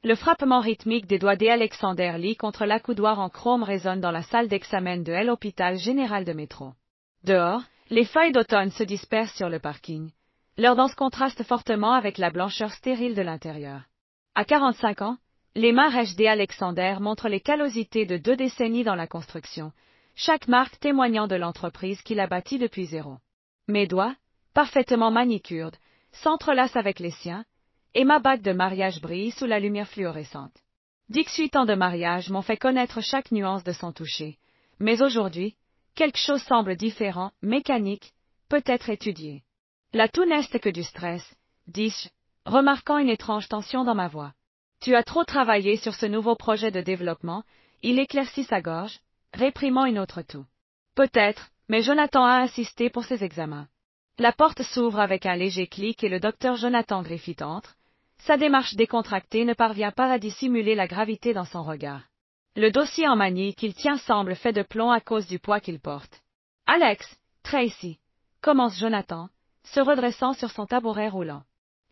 Le frappement rythmique des doigts d'Alexander Lee contre l'accoudoir en chrome résonne dans la salle d'examen de l'hôpital général de métro. Dehors, les feuilles d'automne se dispersent sur le parking. Leur danse contraste fortement avec la blancheur stérile de l'intérieur. À 45 ans, les mains rêches d'Alexander montrent les callosités de 2 décennies dans la construction, chaque marque témoignant de l'entreprise qu'il a bâtie depuis zéro. Mes doigts, parfaitement manicurés, s'entrelacent avec les siens, et ma bague de mariage brille sous la lumière fluorescente. 18 ans de mariage m'ont fait connaître chaque nuance de son toucher, mais aujourd'hui, quelque chose semble différent, mécanique, peut-être étudié. Là tout n'est que du stress, dis-je, remarquant une étrange tension dans ma voix. Tu as trop travaillé sur ce nouveau projet de développement, il éclaircit sa gorge, réprimant une autre toux. Peut-être, mais Jonathan a insisté pour ses examens. La porte s'ouvre avec un léger clic et le docteur Jonathan Griffith entre. Sa démarche décontractée ne parvient pas à dissimuler la gravité dans son regard. Le dossier en manille qu'il tient semble fait de plomb à cause du poids qu'il porte. Alex, Tracy, commence Jonathan, se redressant sur son tabouret roulant.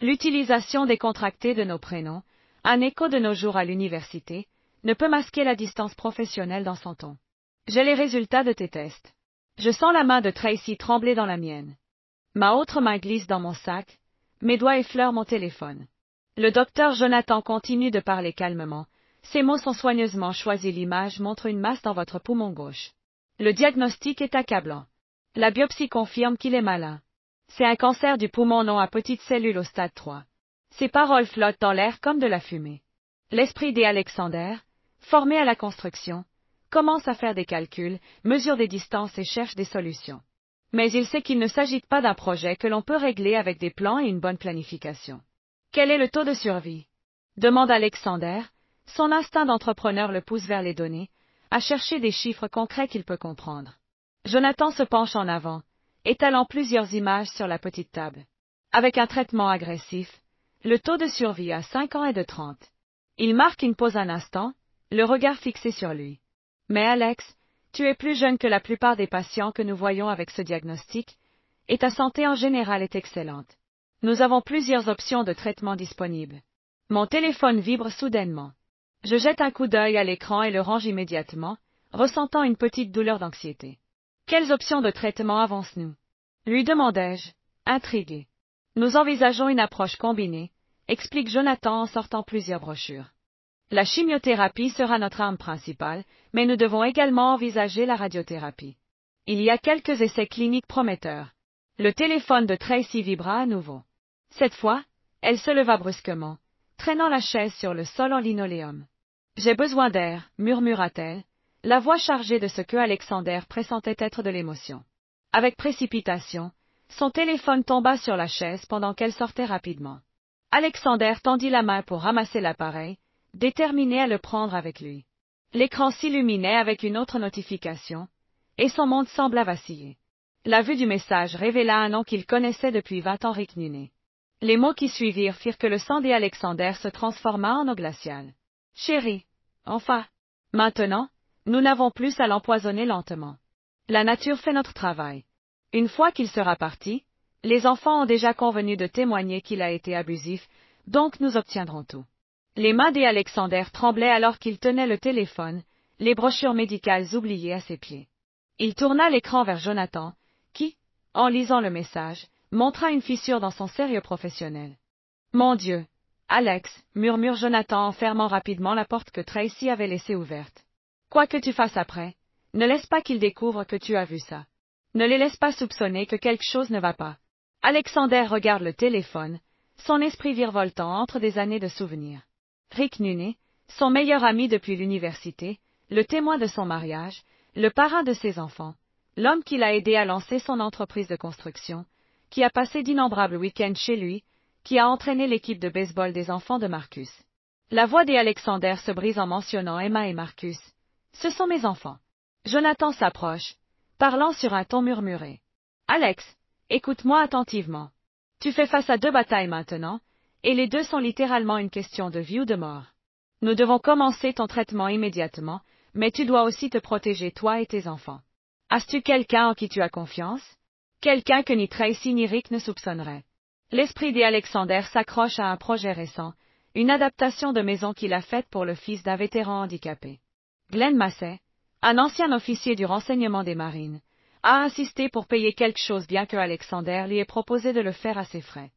L'utilisation décontractée de nos prénoms, un écho de nos jours à l'université, ne peut masquer la distance professionnelle dans son ton. J'ai les résultats de tes tests. Je sens la main de Tracy trembler dans la mienne. Ma autre main glisse dans mon sac, mes doigts effleurent mon téléphone. Le docteur Jonathan continue de parler calmement. Ses mots sont soigneusement choisis. L'image montre une masse dans votre poumon gauche. Le diagnostic est accablant. La biopsie confirme qu'il est malin. C'est un cancer du poumon non à petites cellules au stade 3. Ses paroles flottent dans l'air comme de la fumée. L'esprit d'Alexander, formé à la construction, commence à faire des calculs, mesure des distances et cherche des solutions. Mais il sait qu'il ne s'agit pas d'un projet que l'on peut régler avec des plans et une bonne planification. Quel est le taux de survie? Demande Alexander. Son instinct d'entrepreneur le pousse vers les données, à chercher des chiffres concrets qu'il peut comprendre. Jonathan se penche en avant, étalant plusieurs images sur la petite table. Avec un traitement agressif, le taux de survie à 5 ans est de 30. Il marque une pause un instant, le regard fixé sur lui. Mais Alex, tu es plus jeune que la plupart des patients que nous voyons avec ce diagnostic, et ta santé en général est excellente. Nous avons plusieurs options de traitement disponibles. Mon téléphone vibre soudainement. Je jette un coup d'œil à l'écran et le range immédiatement, ressentant une petite douleur d'anxiété. Quelles options de traitement avons-nous? Lui demandai-je, intrigué. Nous envisageons une approche combinée, explique Jonathan en sortant plusieurs brochures. La chimiothérapie sera notre arme principale, mais nous devons également envisager la radiothérapie. Il y a quelques essais cliniques prometteurs. Le téléphone de Tracy vibra à nouveau. Cette fois, elle se leva brusquement, traînant la chaise sur le sol en linoléum. J'ai besoin d'air, murmura-t-elle, la voix chargée de ce que Alexander pressentait être de l'émotion. Avec précipitation, son téléphone tomba sur la chaise pendant qu'elle sortait rapidement. Alexander tendit la main pour ramasser l'appareil, déterminé à le prendre avec lui. L'écran s'illuminait avec une autre notification, et son monde sembla vaciller. La vue du message révéla un nom qu'il connaissait depuis 20 ans, Rick Nuné. Les mots qui suivirent firent que le sang d'Alexander se transforma en eau glaciale. Chérie, enfin, maintenant, nous n'avons plus à l'empoisonner lentement. La nature fait notre travail. Une fois qu'il sera parti, les enfants ont déjà convenu de témoigner qu'il a été abusif, donc nous obtiendrons tout. Les mains d'Alexander tremblaient alors qu'il tenait le téléphone, les brochures médicales oubliées à ses pieds. Il tourna l'écran vers Jonathan, qui, en lisant le message, montra une fissure dans son sérieux professionnel. Mon Dieu, Alex, murmure Jonathan en fermant rapidement la porte que Tracy avait laissée ouverte. Quoi que tu fasses après, ne laisse pas qu'ils découvrent que tu as vu ça. Ne les laisse pas soupçonner que quelque chose ne va pas. Alexander regarde le téléphone, son esprit virevoltant entre des années de souvenirs. Rick Nuné, son meilleur ami depuis l'université, le témoin de son mariage, le parrain de ses enfants, l'homme qui l'a aidé à lancer son entreprise de construction, qui a passé d'innombrables week-ends chez lui, qui a entraîné l'équipe de baseball des enfants de Marcus. La voix d'Alexander se brise en mentionnant Emma et Marcus. Ce sont mes enfants. Jonathan s'approche, parlant sur un ton murmuré. Alex, écoute-moi attentivement. Tu fais face à 2 batailles maintenant, et les 2 sont littéralement une question de vie ou de mort. Nous devons commencer ton traitement immédiatement, mais tu dois aussi te protéger toi et tes enfants. As-tu quelqu'un en qui tu as confiance? Quelqu'un que ni Tracy ni Rick ne soupçonnerait. L'esprit d'Alexander s'accroche à un projet récent, une adaptation de maison qu'il a faite pour le fils d'un vétéran handicapé. Glenn Massey, un ancien officier du renseignement des marines, a insisté pour payer quelque chose bien que Alexander lui ait proposé de le faire à ses frais.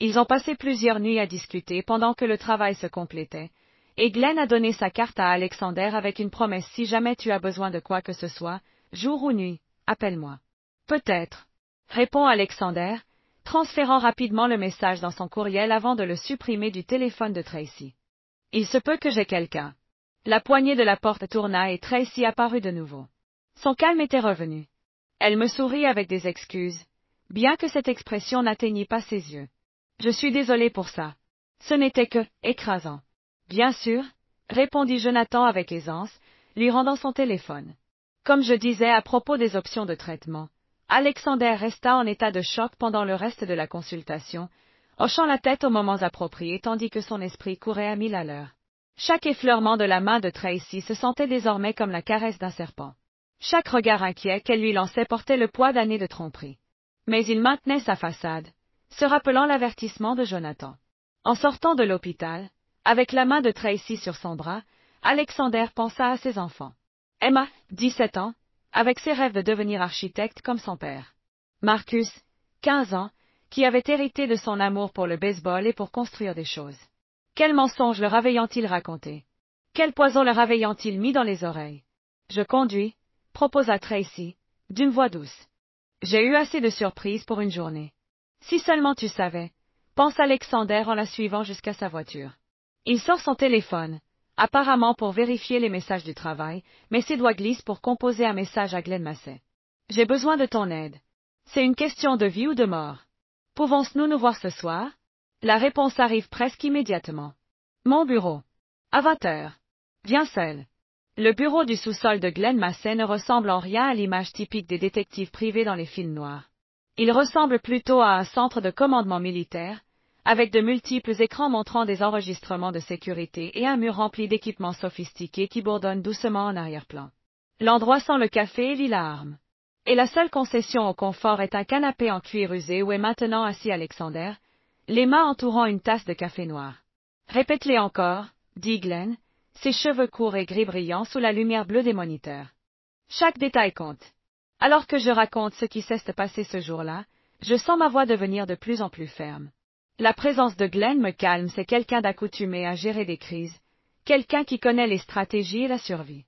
Ils ont passé plusieurs nuits à discuter pendant que le travail se complétait, et Glenn a donné sa carte à Alexander avec une promesse: si jamais tu as besoin de quoi que ce soit, jour ou nuit, appelle-moi. Peut-être, répond Alexander, transférant rapidement le message dans son courriel avant de le supprimer du téléphone de Tracy. Il se peut que j'ai quelqu'un. La poignée de la porte tourna et Tracy apparut de nouveau. Son calme était revenu. Elle me sourit avec des excuses, bien que cette expression n'atteignît pas ses yeux. Je suis désolé pour ça. Ce n'était que écrasant. Bien sûr, répondit Jonathan avec aisance, lui rendant son téléphone. Comme je disais à propos des options de traitement, Alexander resta en état de choc pendant le reste de la consultation, hochant la tête aux moments appropriés tandis que son esprit courait à 1000 à l'heure. Chaque effleurement de la main de Tracy se sentait désormais comme la caresse d'un serpent. Chaque regard inquiet qu'elle lui lançait portait le poids d'années de tromperie. Mais il maintenait sa façade, se rappelant l'avertissement de Jonathan. En sortant de l'hôpital, avec la main de Tracy sur son bras, Alexander pensa à ses enfants. Emma, 17 ans, avec ses rêves de devenir architecte comme son père. Marcus, 15 ans, qui avait hérité de son amour pour le baseball et pour construire des choses. Quel mensonge leur avait-il raconté? Quel poison leur avait-il mis dans les oreilles? Je conduis, proposa Tracy, d'une voix douce. J'ai eu assez de surprises pour une journée. Si seulement tu savais, pense Alexander en la suivant jusqu'à sa voiture. Il sort son téléphone, apparemment pour vérifier les messages du travail, mais ses doigts glissent pour composer un message à Glenn Massey. J'ai besoin de ton aide. C'est une question de vie ou de mort. Pouvons-nous nous voir ce soir? La réponse arrive presque immédiatement. Mon bureau. À 20 heures. Viens seul. Le bureau du sous-sol de Glenn Massey ne ressemble en rien à l'image typique des détectives privés dans les films noirs. Il ressemble plutôt à un centre de commandement militaire, avec de multiples écrans montrant des enregistrements de sécurité et un mur rempli d'équipements sophistiqués qui bourdonnent doucement en arrière-plan. L'endroit sent le café et vit la harme. Et la seule concession au confort est un canapé en cuir usé où est maintenant assis Alexander, les mains entourant une tasse de café noir. Répète-les encore, dit Glenn, ses cheveux courts et gris brillants sous la lumière bleue des moniteurs. Chaque détail compte. Alors que je raconte ce qui s'est passé ce jour-là, je sens ma voix devenir de plus en plus ferme. La présence de Glenn me calme, c'est quelqu'un d'accoutumé à gérer des crises, quelqu'un qui connaît les stratégies et la survie.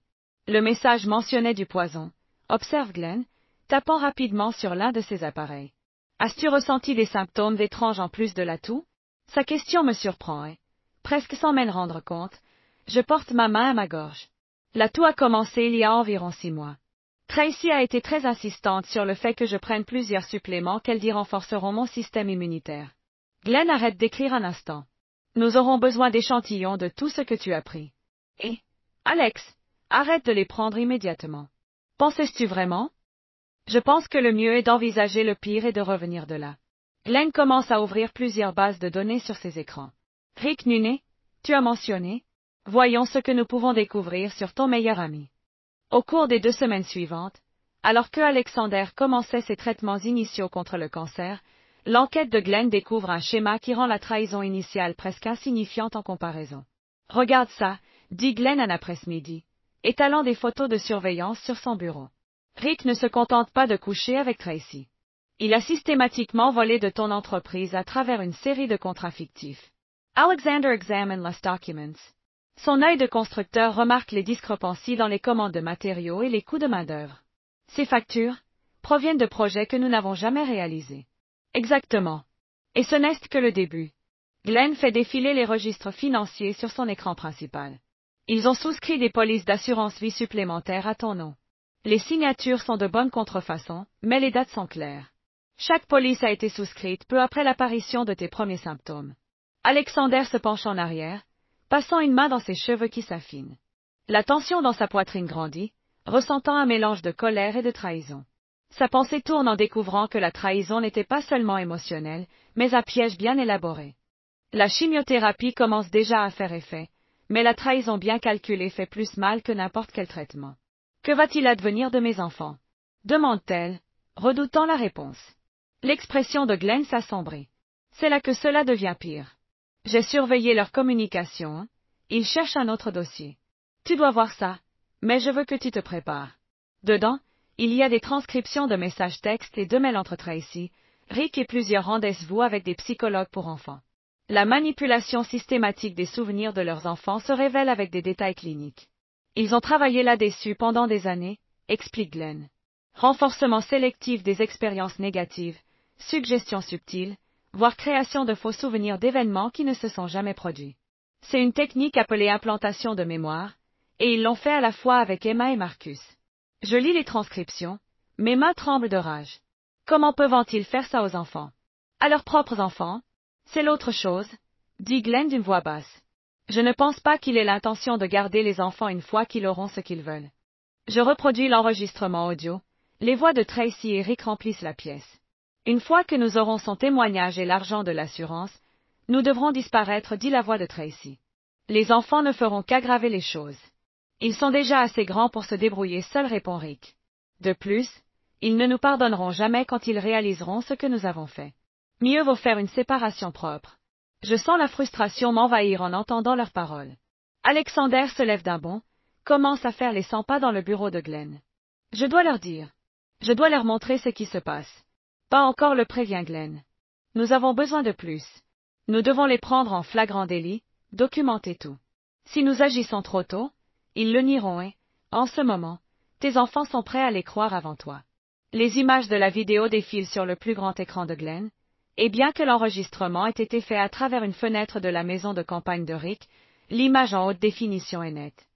Le message mentionnait du poison, observe Glenn, tapant rapidement sur l'un de ses appareils. As-tu ressenti des symptômes étranges en plus de la toux? Sa question me surprend et, presque sans m'en rendre compte, je porte ma main à ma gorge. La toux a commencé il y a environ 6 mois. Tracy a été très insistante sur le fait que je prenne plusieurs suppléments qu'elle dit renforceront mon système immunitaire. Glenn, arrête d'écrire un instant. Nous aurons besoin d'échantillons de tout ce que tu as pris. Et, Alex, arrête de les prendre immédiatement. Pensais-tu vraiment? Je pense que le mieux est d'envisager le pire et de revenir de là. Glenn commence à ouvrir plusieurs bases de données sur ses écrans. Rick Nuné, tu as mentionné? Voyons ce que nous pouvons découvrir sur ton meilleur ami. Au cours des 2 semaines suivantes, alors que Alexander commençait ses traitements initiaux contre le cancer, l'enquête de Glenn découvre un schéma qui rend la trahison initiale presque insignifiante en comparaison. Regarde ça, dit Glenn un après-midi, étalant des photos de surveillance sur son bureau. Rick ne se contente pas de coucher avec Tracy. Il a systématiquement volé de ton entreprise à travers une série de contrats fictifs. Alexander examine les documents. Son œil de constructeur remarque les discrepancies dans les commandes de matériaux et les coûts de main-d'œuvre. Ces factures proviennent de projets que nous n'avons jamais réalisés. Exactement. Et ce n'est que le début. Glenn fait défiler les registres financiers sur son écran principal. Ils ont souscrit des polices d'assurance vie supplémentaires à ton nom. Les signatures sont de bonne contrefaçon, mais les dates sont claires. Chaque police a été souscrite peu après l'apparition de tes premiers symptômes. Alexander se penche en arrière, passant une main dans ses cheveux qui s'affinent. La tension dans sa poitrine grandit, ressentant un mélange de colère et de trahison. Sa pensée tourne en découvrant que la trahison n'était pas seulement émotionnelle, mais un piège bien élaboré. La chimiothérapie commence déjà à faire effet, mais la trahison bien calculée fait plus mal que n'importe quel traitement. Que va-t-il advenir de mes enfants? Demande-t-elle, redoutant la réponse. L'expression de Glenn s'assombrit. C'est là que cela devient pire. J'ai surveillé leur communication. Ils cherchent un autre dossier. Tu dois voir ça, mais je veux que tu te prépares. Dedans, il y a des transcriptions de messages textes et de mails entre Tracy, Rick et plusieurs rendez-vous avec des psychologues pour enfants. La manipulation systématique des souvenirs de leurs enfants se révèle avec des détails cliniques. Ils ont travaillé là-dessus pendant des années, explique Glenn. Renforcement sélectif des expériences négatives, suggestion subtile, voire création de faux souvenirs d'événements qui ne se sont jamais produits. C'est une technique appelée implantation de mémoire, et ils l'ont fait à la fois avec Emma et Marcus. Je lis les transcriptions, mes mains tremblent de rage. Comment peuvent-ils faire ça aux enfants? À leurs propres enfants? C'est l'autre chose, dit Glenn d'une voix basse. Je ne pense pas qu'il ait l'intention de garder les enfants une fois qu'ils auront ce qu'ils veulent. Je reproduis l'enregistrement audio, les voix de Tracy et Rick remplissent la pièce. Une fois que nous aurons son témoignage et l'argent de l'assurance, nous devrons disparaître, dit la voix de Tracy. Les enfants ne feront qu'aggraver les choses. Ils sont déjà assez grands pour se débrouiller seuls, répond Rick. De plus, ils ne nous pardonneront jamais quand ils réaliseront ce que nous avons fait. Mieux vaut faire une séparation propre. Je sens la frustration m'envahir en entendant leurs paroles. Alexander se lève d'un bond, commence à faire les 100 pas dans le bureau de Glenn. Je dois leur dire. Je dois leur montrer ce qui se passe. Pas encore, le prévient Glenn. Nous avons besoin de plus. Nous devons les prendre en flagrant délit, documenter tout. Si nous agissons trop tôt, ils le nieront et, en ce moment, tes enfants sont prêts à les croire avant toi. Les images de la vidéo défilent sur le plus grand écran de Glenn, et bien que l'enregistrement ait été fait à travers une fenêtre de la maison de campagne de Rick, l'image en haute définition est nette.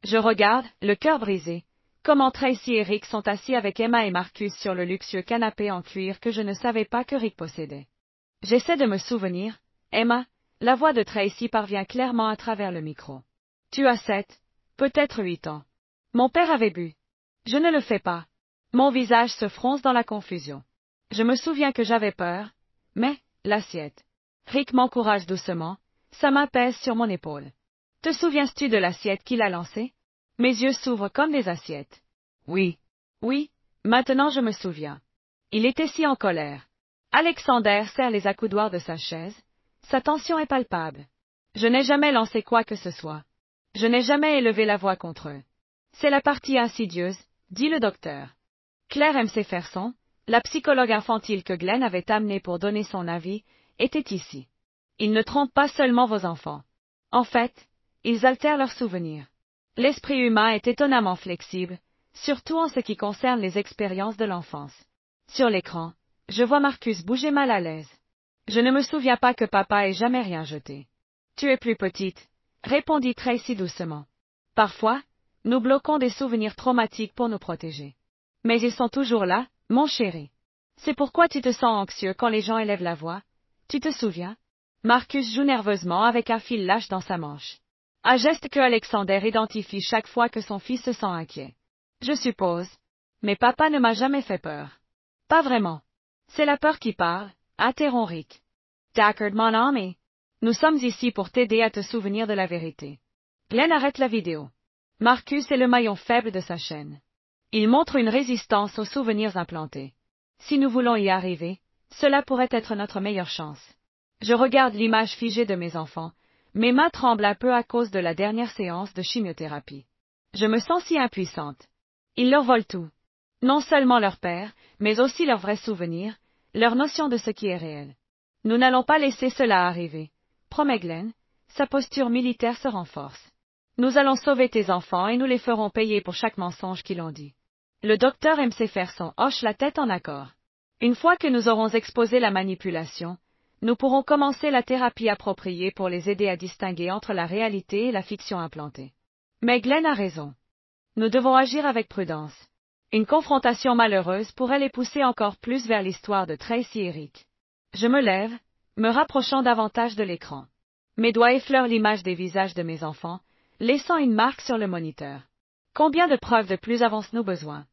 Je regarde, le cœur brisé, comment Tracy et Rick sont assis avec Emma et Marcus sur le luxueux canapé en cuir que je ne savais pas que Rick possédait. J'essaie de me souvenir, Emma, la voix de Tracy parvient clairement à travers le micro. Tu as 7, peut-être 8 ans. Mon père avait bu. Je ne le fais pas. Mon visage se fronce dans la confusion. Je me souviens que j'avais peur, mais, l'assiette. Rick m'encourage doucement, sa main pèse sur mon épaule. Te souviens-tu de l'assiette qu'il a lancée? Mes yeux s'ouvrent comme des assiettes. Oui. Oui, maintenant je me souviens. Il était si en colère. Alexander serre les accoudoirs de sa chaise. Sa tension est palpable. Je n'ai jamais lancé quoi que ce soit. Je n'ai jamais élevé la voix contre eux. C'est la partie insidieuse, dit le docteur. Claire McPherson, la psychologue infantile que Glenn avait amenée pour donner son avis, était ici. Ils ne trompent pas seulement vos enfants. En fait, ils altèrent leurs souvenirs. L'esprit humain est étonnamment flexible, surtout en ce qui concerne les expériences de l'enfance. Sur l'écran, je vois Marcus bouger mal à l'aise. Je ne me souviens pas que papa ait jamais rien jeté. Tu es plus petite, répondit Tracy doucement. Parfois, nous bloquons des souvenirs traumatiques pour nous protéger. Mais ils sont toujours là, mon chéri. C'est pourquoi tu te sens anxieux quand les gens élèvent la voix. Tu te souviens? Marcus joue nerveusement avec un fil lâche dans sa manche. Un geste que Alexander identifie chaque fois que son fils se sent inquiet. Je suppose. Mais papa ne m'a jamais fait peur. Pas vraiment. C'est la peur qui parle, interrompt Rick. D'accord, mon ami. Nous sommes ici pour t'aider à te souvenir de la vérité. Glenn arrête la vidéo. Marcus est le maillon faible de sa chaîne. Il montre une résistance aux souvenirs implantés. Si nous voulons y arriver, cela pourrait être notre meilleure chance. Je regarde l'image figée de mes enfants. Mes mains tremblent un peu à cause de la dernière séance de chimiothérapie. Je me sens si impuissante. Ils leur volent tout. Non seulement leur père, mais aussi leurs vrais souvenirs, leur notion de ce qui est réel. Nous n'allons pas laisser cela arriver, promet Glenn, sa posture militaire se renforce. Nous allons sauver tes enfants et nous les ferons payer pour chaque mensonge qu'ils ont dit. Le docteur McPherson hoche la tête en accord. Une fois que nous aurons exposé la manipulation, nous pourrons commencer la thérapie appropriée pour les aider à distinguer entre la réalité et la fiction implantée. Mais Glenn a raison. Nous devons agir avec prudence. Une confrontation malheureuse pourrait les pousser encore plus vers l'histoire de Tracy et Rick. Je me lève, me rapprochant davantage de l'écran. Mes doigts effleurent l'image des visages de mes enfants, laissant une marque sur le moniteur. Combien de preuves de plus avons-nous besoin?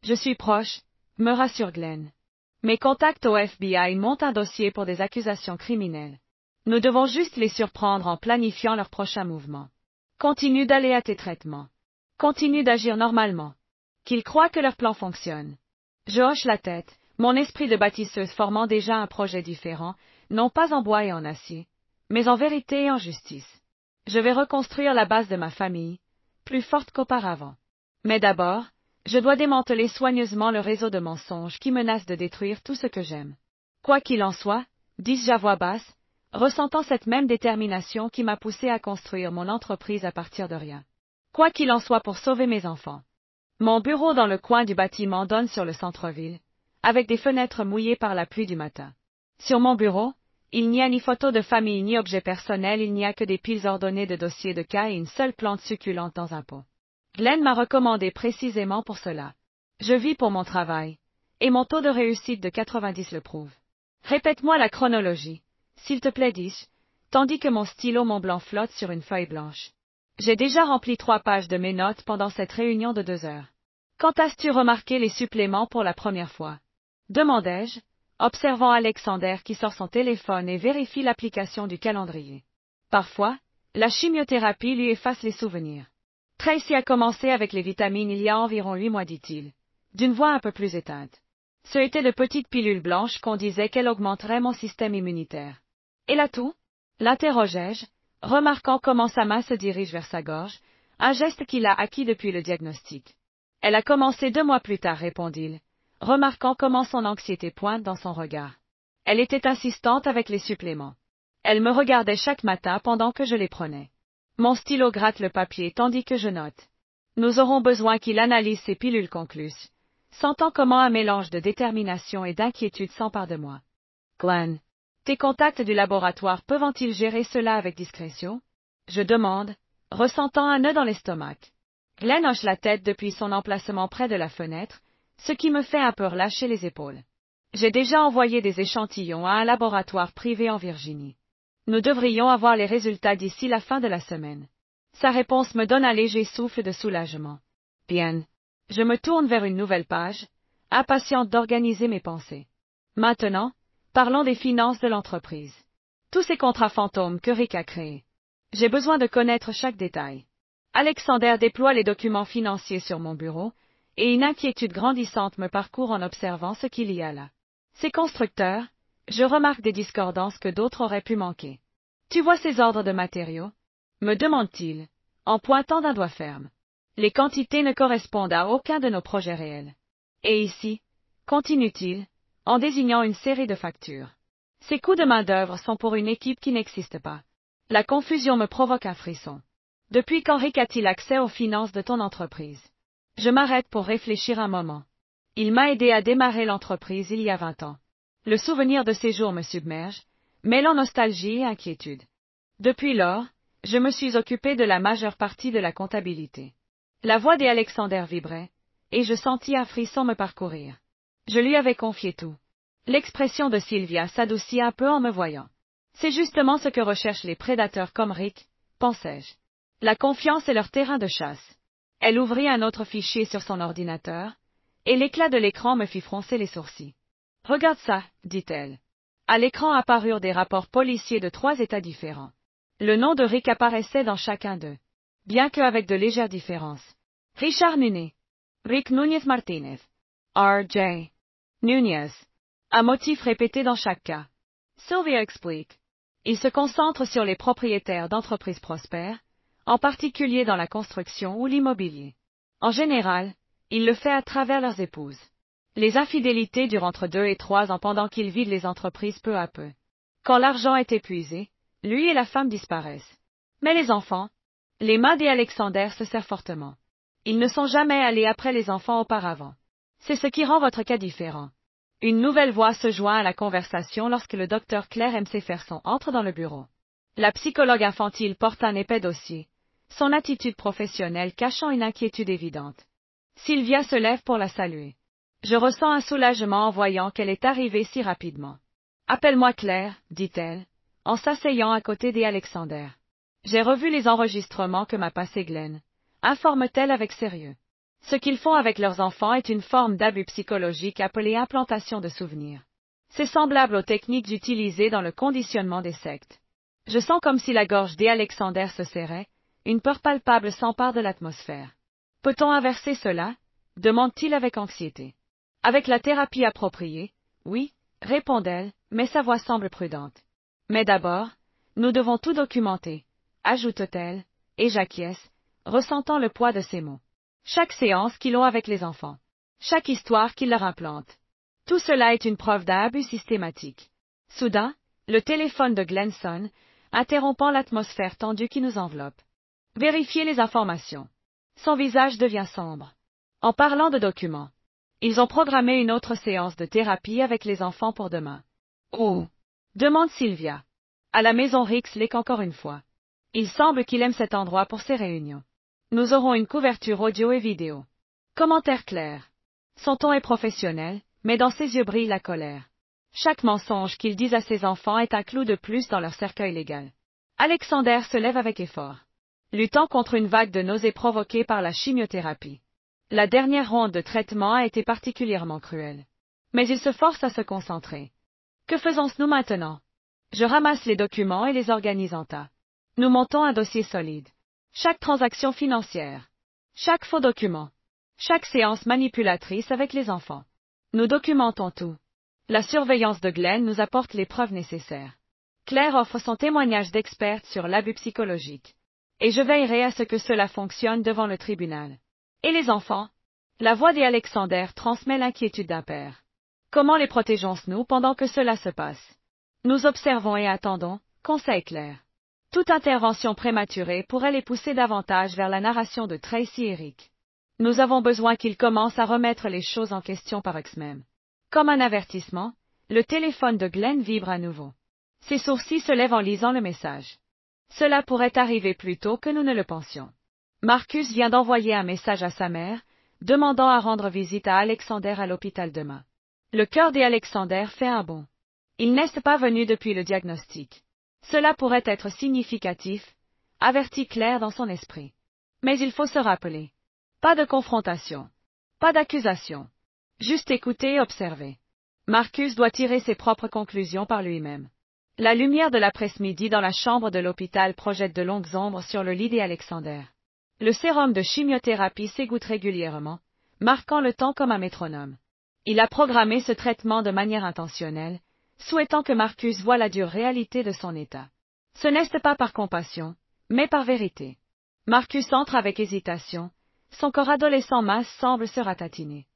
Je suis proche, me rassure Glenn. Mes contacts au FBI montent un dossier pour des accusations criminelles. Nous devons juste les surprendre en planifiant leurs prochains mouvements. Continue d'aller à tes traitements. Continue d'agir normalement. Qu'ils croient que leur plan fonctionne. Je hoche la tête, mon esprit de bâtisseuse formant déjà un projet différent, non pas en bois et en acier, mais en vérité et en justice. Je vais reconstruire la base de ma famille, plus forte qu'auparavant. Mais d'abord, je dois démanteler soigneusement le réseau de mensonges qui menace de détruire tout ce que j'aime. Quoi qu'il en soit, dis-je à voix basse, ressentant cette même détermination qui m'a poussé à construire mon entreprise à partir de rien. Quoi qu'il en soit pour sauver mes enfants. Mon bureau dans le coin du bâtiment donne sur le centre-ville, avec des fenêtres mouillées par la pluie du matin. Sur mon bureau, il n'y a ni photo de famille ni objet personnel, il n'y a que des piles ordonnées de dossiers de cas et une seule plante succulente dans un pot. Glenn m'a recommandé précisément pour cela. Je vis pour mon travail, et mon taux de réussite de 90 le prouve. Répète-moi la chronologie, s'il te plaît, dis-je, tandis que mon stylo Mont Blanc flotte sur une feuille blanche. J'ai déjà rempli 3 pages de mes notes pendant cette réunion de 2 heures. Quand as-tu remarqué les suppléments pour la première fois? Demandai-je, observant Alexander qui sort son téléphone et vérifie l'application du calendrier. Parfois, la chimiothérapie lui efface les souvenirs. Tracy a commencé avec les vitamines il y a environ 8 mois, dit-il, d'une voix un peu plus éteinte. Ce étaient de petites pilules blanches qu'on disait qu'elles augmenteraient mon système immunitaire. Et là tout? L'interrogeai-je, remarquant comment sa main se dirige vers sa gorge, un geste qu'il a acquis depuis le diagnostic. Elle a commencé 2 mois plus tard, répondit-il, remarquant comment son anxiété pointe dans son regard. Elle était insistante avec les suppléments. Elle me regardait chaque matin pendant que je les prenais. Mon stylo gratte le papier tandis que je note. Nous aurons besoin qu'il analyse ces pilules, conclus, sentant comment un mélange de détermination et d'inquiétude s'empare de moi. Glenn, tes contacts du laboratoire peuvent-ils gérer cela avec discrétion? Je demande, ressentant un nœud dans l'estomac. Glenn hoche la tête depuis son emplacement près de la fenêtre, ce qui me fait un peu relâcher les épaules. J'ai déjà envoyé des échantillons à un laboratoire privé en Virginie. Nous devrions avoir les résultats d'ici la fin de la semaine. Sa réponse me donne un léger souffle de soulagement. Bien. Je me tourne vers une nouvelle page, impatiente d'organiser mes pensées. Maintenant, parlons des finances de l'entreprise. Tous ces contrats fantômes que Rick a créés. J'ai besoin de connaître chaque détail. Alexander déploie les documents financiers sur mon bureau, et une inquiétude grandissante me parcourt en observant ce qu'il y a là. Ces constructeurs, je remarque des discordances que d'autres auraient pu manquer. Tu vois ces ordres de matériaux? Me demande-t-il, en pointant d'un doigt ferme. Les quantités ne correspondent à aucun de nos projets réels. Et ici, continue-t-il, en désignant une série de factures. Ces coûts de main-d'œuvre sont pour une équipe qui n'existe pas. La confusion me provoque un frisson. Depuis quand Rick a-t-il accès aux finances de ton entreprise? Je m'arrête pour réfléchir un moment. Il m'a aidé à démarrer l'entreprise il y a 20 ans. Le souvenir de ces jours me submerge, mêlant nostalgie et inquiétude. Depuis lors, je me suis occupé de la majeure partie de la comptabilité. La voix d'Alexander vibrait, et je sentis un frisson me parcourir. Je lui avais confié tout. L'expression de Sylvia s'adoucit un peu en me voyant. C'est justement ce que recherchent les prédateurs comme Rick, pensai-je. La confiance est leur terrain de chasse. Elle ouvrit un autre fichier sur son ordinateur, et l'éclat de l'écran me fit froncer les sourcils. Regarde ça, dit-elle. À l'écran apparurent des rapports policiers de 3 États différents. Le nom de Rick apparaissait dans chacun d'eux, bien qu'avec de légères différences. Richard Nunez. Rick Núñez Martínez. R.J. Núñez. Un motif répété dans chaque cas. Sylvia explique. Il se concentre sur les propriétaires d'entreprises prospères, en particulier dans la construction ou l'immobilier. En général, il le fait à travers leurs épouses. Les infidélités durent entre 2 et 3 ans pendant qu'ils vident les entreprises peu à peu. Quand l'argent est épuisé, lui et la femme disparaissent. Mais les enfants? Les mains d'Alexander se serrent fortement. Ils ne sont jamais allés après les enfants auparavant. C'est ce qui rend votre cas différent. Une nouvelle voix se joint à la conversation lorsque le docteur Claire M. Ferson entre dans le bureau. La psychologue infantile porte un épais dossier, son attitude professionnelle cachant une inquiétude évidente. Sylvia se lève pour la saluer. Je ressens un soulagement en voyant qu'elle est arrivée si rapidement. Appelle-moi Claire, dit-elle, en s'asseyant à côté d'Alexander. J'ai revu les enregistrements que m'a passé Glenn, informe-t-elle avec sérieux. Ce qu'ils font avec leurs enfants est une forme d'abus psychologique appelée implantation de souvenirs. C'est semblable aux techniques utilisées dans le conditionnement des sectes. Je sens comme si la gorge d'Alexander se serrait, une peur palpable s'empare de l'atmosphère. Peut-on inverser cela? Demande-t-il avec anxiété. Avec la thérapie appropriée, oui, répond-elle, mais sa voix semble prudente. Mais d'abord, Nous devons tout documenter, ajoute-t-elle, et j'acquiesce, ressentant le poids de ces mots. Chaque séance qu'ils ont avec les enfants. Chaque histoire qu'ils leur implantent. Tout cela est une preuve d'abus systématique. Soudain, le téléphone de Glenn sonne, interrompant l'atmosphère tendue qui nous enveloppe. Vérifiez les informations. Son visage devient sombre. En parlant de documents. Ils ont programmé une autre séance de thérapie avec les enfants pour demain. Oh! Demande Sylvia. À la maison Rix Lake encore une fois. Il semble qu'il aime cet endroit pour ses réunions. Nous aurons une couverture audio et vidéo. Commentaire clair. Son ton est professionnel, mais dans ses yeux brille la colère. Chaque mensonge qu'ils disent à ses enfants est un clou de plus dans leur cercueil légal. Alexander se lève avec effort, luttant contre une vague de nausées provoquée par la chimiothérapie. La dernière ronde de traitement a été particulièrement cruelle. Mais il se force à se concentrer. Que faisons-nous maintenant? Je ramasse les documents et les organise en tas. Nous montons un dossier solide. Chaque transaction financière. Chaque faux document. Chaque séance manipulatrice avec les enfants. Nous documentons tout. La surveillance de Glenn nous apporte les preuves nécessaires. Claire offre son témoignage d'experte sur l'abus psychologique. Et je veillerai à ce que cela fonctionne devant le tribunal. Et les enfants? La voix d'Alexander transmet l'inquiétude d'un père. Comment les protégeons-nous pendant que cela se passe? Nous observons et attendons, conseille Claire. Toute intervention prématurée pourrait les pousser davantage vers la narration de Tracy et Rick. Nous avons besoin qu'ils commencent à remettre les choses en question par eux-mêmes. Comme un avertissement, le téléphone de Glenn vibre à nouveau. Ses sourcils se lèvent en lisant le message. Cela pourrait arriver plus tôt que nous ne le pensions. Marcus vient d'envoyer un message à sa mère, demandant à rendre visite à Alexander à l'hôpital demain. Le cœur d'Alexander fait un bond. Il n'est pas venu depuis le diagnostic. Cela pourrait être significatif, avertit Claire dans son esprit. Mais il faut se rappeler. Pas de confrontation. Pas d'accusation. Juste écouter et observer. Marcus doit tirer ses propres conclusions par lui-même. La lumière de l'après-midi dans la chambre de l'hôpital projette de longues ombres sur le lit d'Alexander. Le sérum de chimiothérapie s'égoutte régulièrement, marquant le temps comme un métronome. Il a programmé ce traitement de manière intentionnelle, souhaitant que Marcus voie la dure réalité de son état. Ce n'est pas par compassion, mais par vérité. Marcus entre avec hésitation, son corps adolescent mince semble se ratatiner.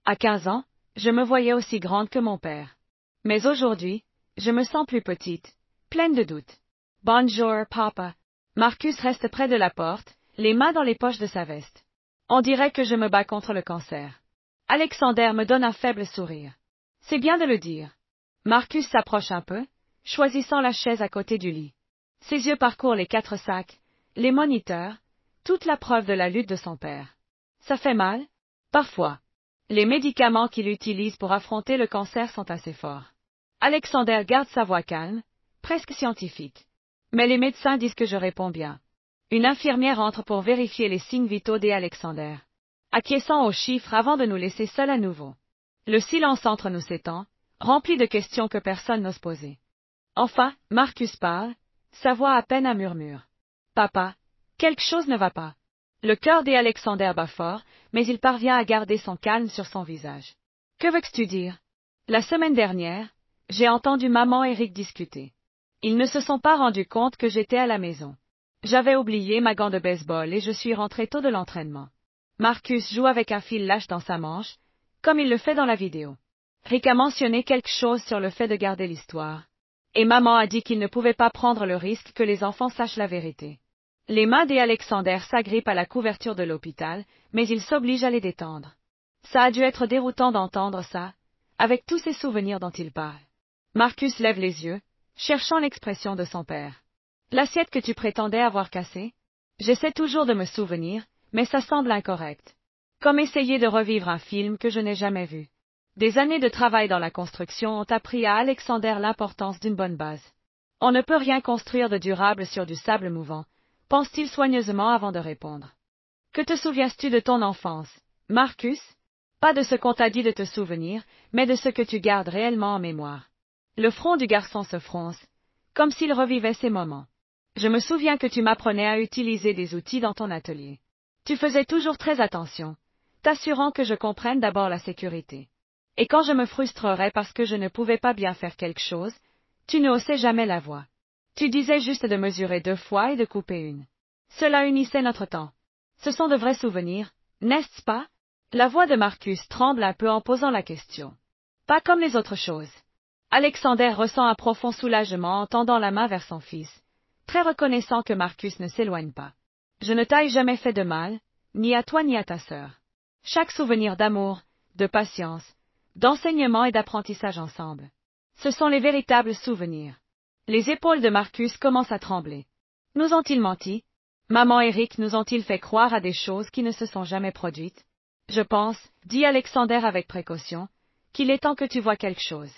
À 15 ans, je me voyais aussi grande que mon père. Mais aujourd'hui, je me sens plus petite, pleine de doutes. Bonjour, papa. Marcus reste près de la porte, les mains dans les poches de sa veste. On dirait que je me bats contre le cancer. Alexander me donne un faible sourire. C'est bien de le dire. Marcus s'approche un peu, choisissant la chaise à côté du lit. Ses yeux parcourent les 4 sacs, les moniteurs, toute la preuve de la lutte de son père. Ça fait mal? Parfois. Les médicaments qu'il utilise pour affronter le cancer sont assez forts. Alexander garde sa voix calme, presque scientifique. Mais les médecins disent que je réponds bien. Une infirmière entre pour vérifier les signes vitaux d'Alexander. Acquiesçant aux chiffres avant de nous laisser seuls à nouveau. Le silence entre nous s'étend, rempli de questions que personne n'ose poser. Enfin, Marcus parle, sa voix à peine un murmure. Papa, quelque chose ne va pas. Le cœur d'Alexander bat fort, mais il parvient à garder son calme sur son visage. Que veux-tu dire? La semaine dernière, j'ai entendu maman et Rick discuter. Ils ne se sont pas rendus compte que j'étais à la maison. J'avais oublié ma gant de baseball et je suis rentré tôt de l'entraînement. Marcus joue avec un fil lâche dans sa manche, comme il le fait dans la vidéo. Rick a mentionné quelque chose sur le fait de garder l'histoire. Et maman a dit qu'il ne pouvait pas prendre le risque que les enfants sachent la vérité. Les mains d'Alexander s'agrippent à la couverture de l'hôpital, mais il s'oblige à les détendre. Ça a dû être déroutant d'entendre ça, avec tous ces souvenirs dont il parle. Marcus lève les yeux, cherchant l'expression de son père. L'assiette que tu prétendais avoir cassée? J'essaie toujours de me souvenir, mais ça semble incorrect. Comme essayer de revivre un film que je n'ai jamais vu. Des années de travail dans la construction ont appris à Alexander l'importance d'une bonne base. On ne peut rien construire de durable sur du sable mouvant, pense-t-il soigneusement avant de répondre. Que te souviens-tu de ton enfance, Marcus? Pas de ce qu'on t'a dit de te souvenir, mais de ce que tu gardes réellement en mémoire. Le front du garçon se fronce, comme s'il revivait ces moments. Je me souviens que tu m'apprenais à utiliser des outils dans ton atelier. Tu faisais toujours très attention, t'assurant que je comprenne d'abord la sécurité. Et quand je me frustrerais parce que je ne pouvais pas bien faire quelque chose, tu ne haussais jamais la voix. Tu disais juste de mesurer 2 fois et de couper une. Cela unissait notre temps. Ce sont de vrais souvenirs, n'est-ce pas? La voix de Marcus tremble un peu en posant la question. Pas comme les autres choses. Alexander ressent un profond soulagement en tendant la main vers son fils, très reconnaissant que Marcus ne s'éloigne pas. Je ne t'ai jamais fait de mal, ni à toi ni à ta sœur. Chaque souvenir d'amour, de patience, d'enseignement et d'apprentissage ensemble. Ce sont les véritables souvenirs. Les épaules de Marcus commencent à trembler. Nous ont-ils menti? Maman et Rick nous ont-ils fait croire à des choses qui ne se sont jamais produites? Je pense, dit Alexander avec précaution, qu'il est temps que tu vois quelque chose.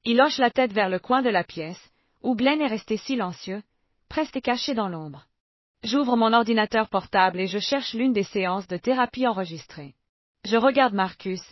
Il hoche la tête vers le coin de la pièce, où Glenn est resté silencieux, presque caché dans l'ombre. J'ouvre mon ordinateur portable et je cherche l'une des séances de thérapie enregistrées. Je regarde Marcus.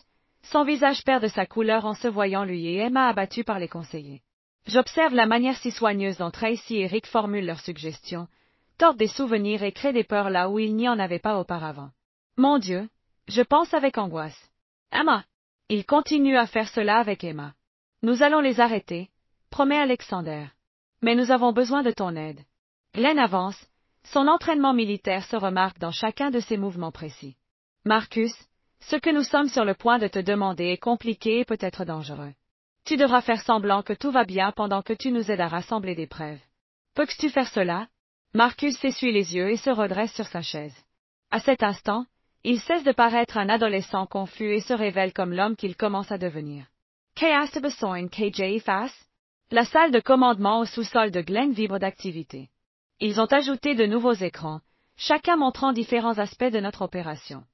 Son visage perd de sa couleur en se voyant lui et Emma abattus par les conseillers. J'observe la manière si soigneuse dont Tracy et Rick formulent leurs suggestions, tordent des souvenirs et créent des peurs là où il n'y en avait pas auparavant. Mon Dieu, je pense avec angoisse. Emma! Il continue à faire cela avec Emma. Nous allons les arrêter, promet Alexander. Mais nous avons besoin de ton aide. Glenn avance, son entraînement militaire se remarque dans chacun de ses mouvements précis. Marcus, ce que nous sommes sur le point de te demander est compliqué et peut-être dangereux. Tu devras faire semblant que tout va bien pendant que tu nous aides à rassembler des preuves. Peux-tu faire cela? Marcus s'essuie les yeux et se redresse sur sa chaise. À cet instant, il cesse de paraître un adolescent confus et se révèle comme l'homme qu'il commence à devenir. Qu'est-ce besoin que je fasse? La salle de commandement au sous-sol de Glenn vibre d'activité. Ils ont ajouté de nouveaux écrans, chacun montrant différents aspects de notre opération.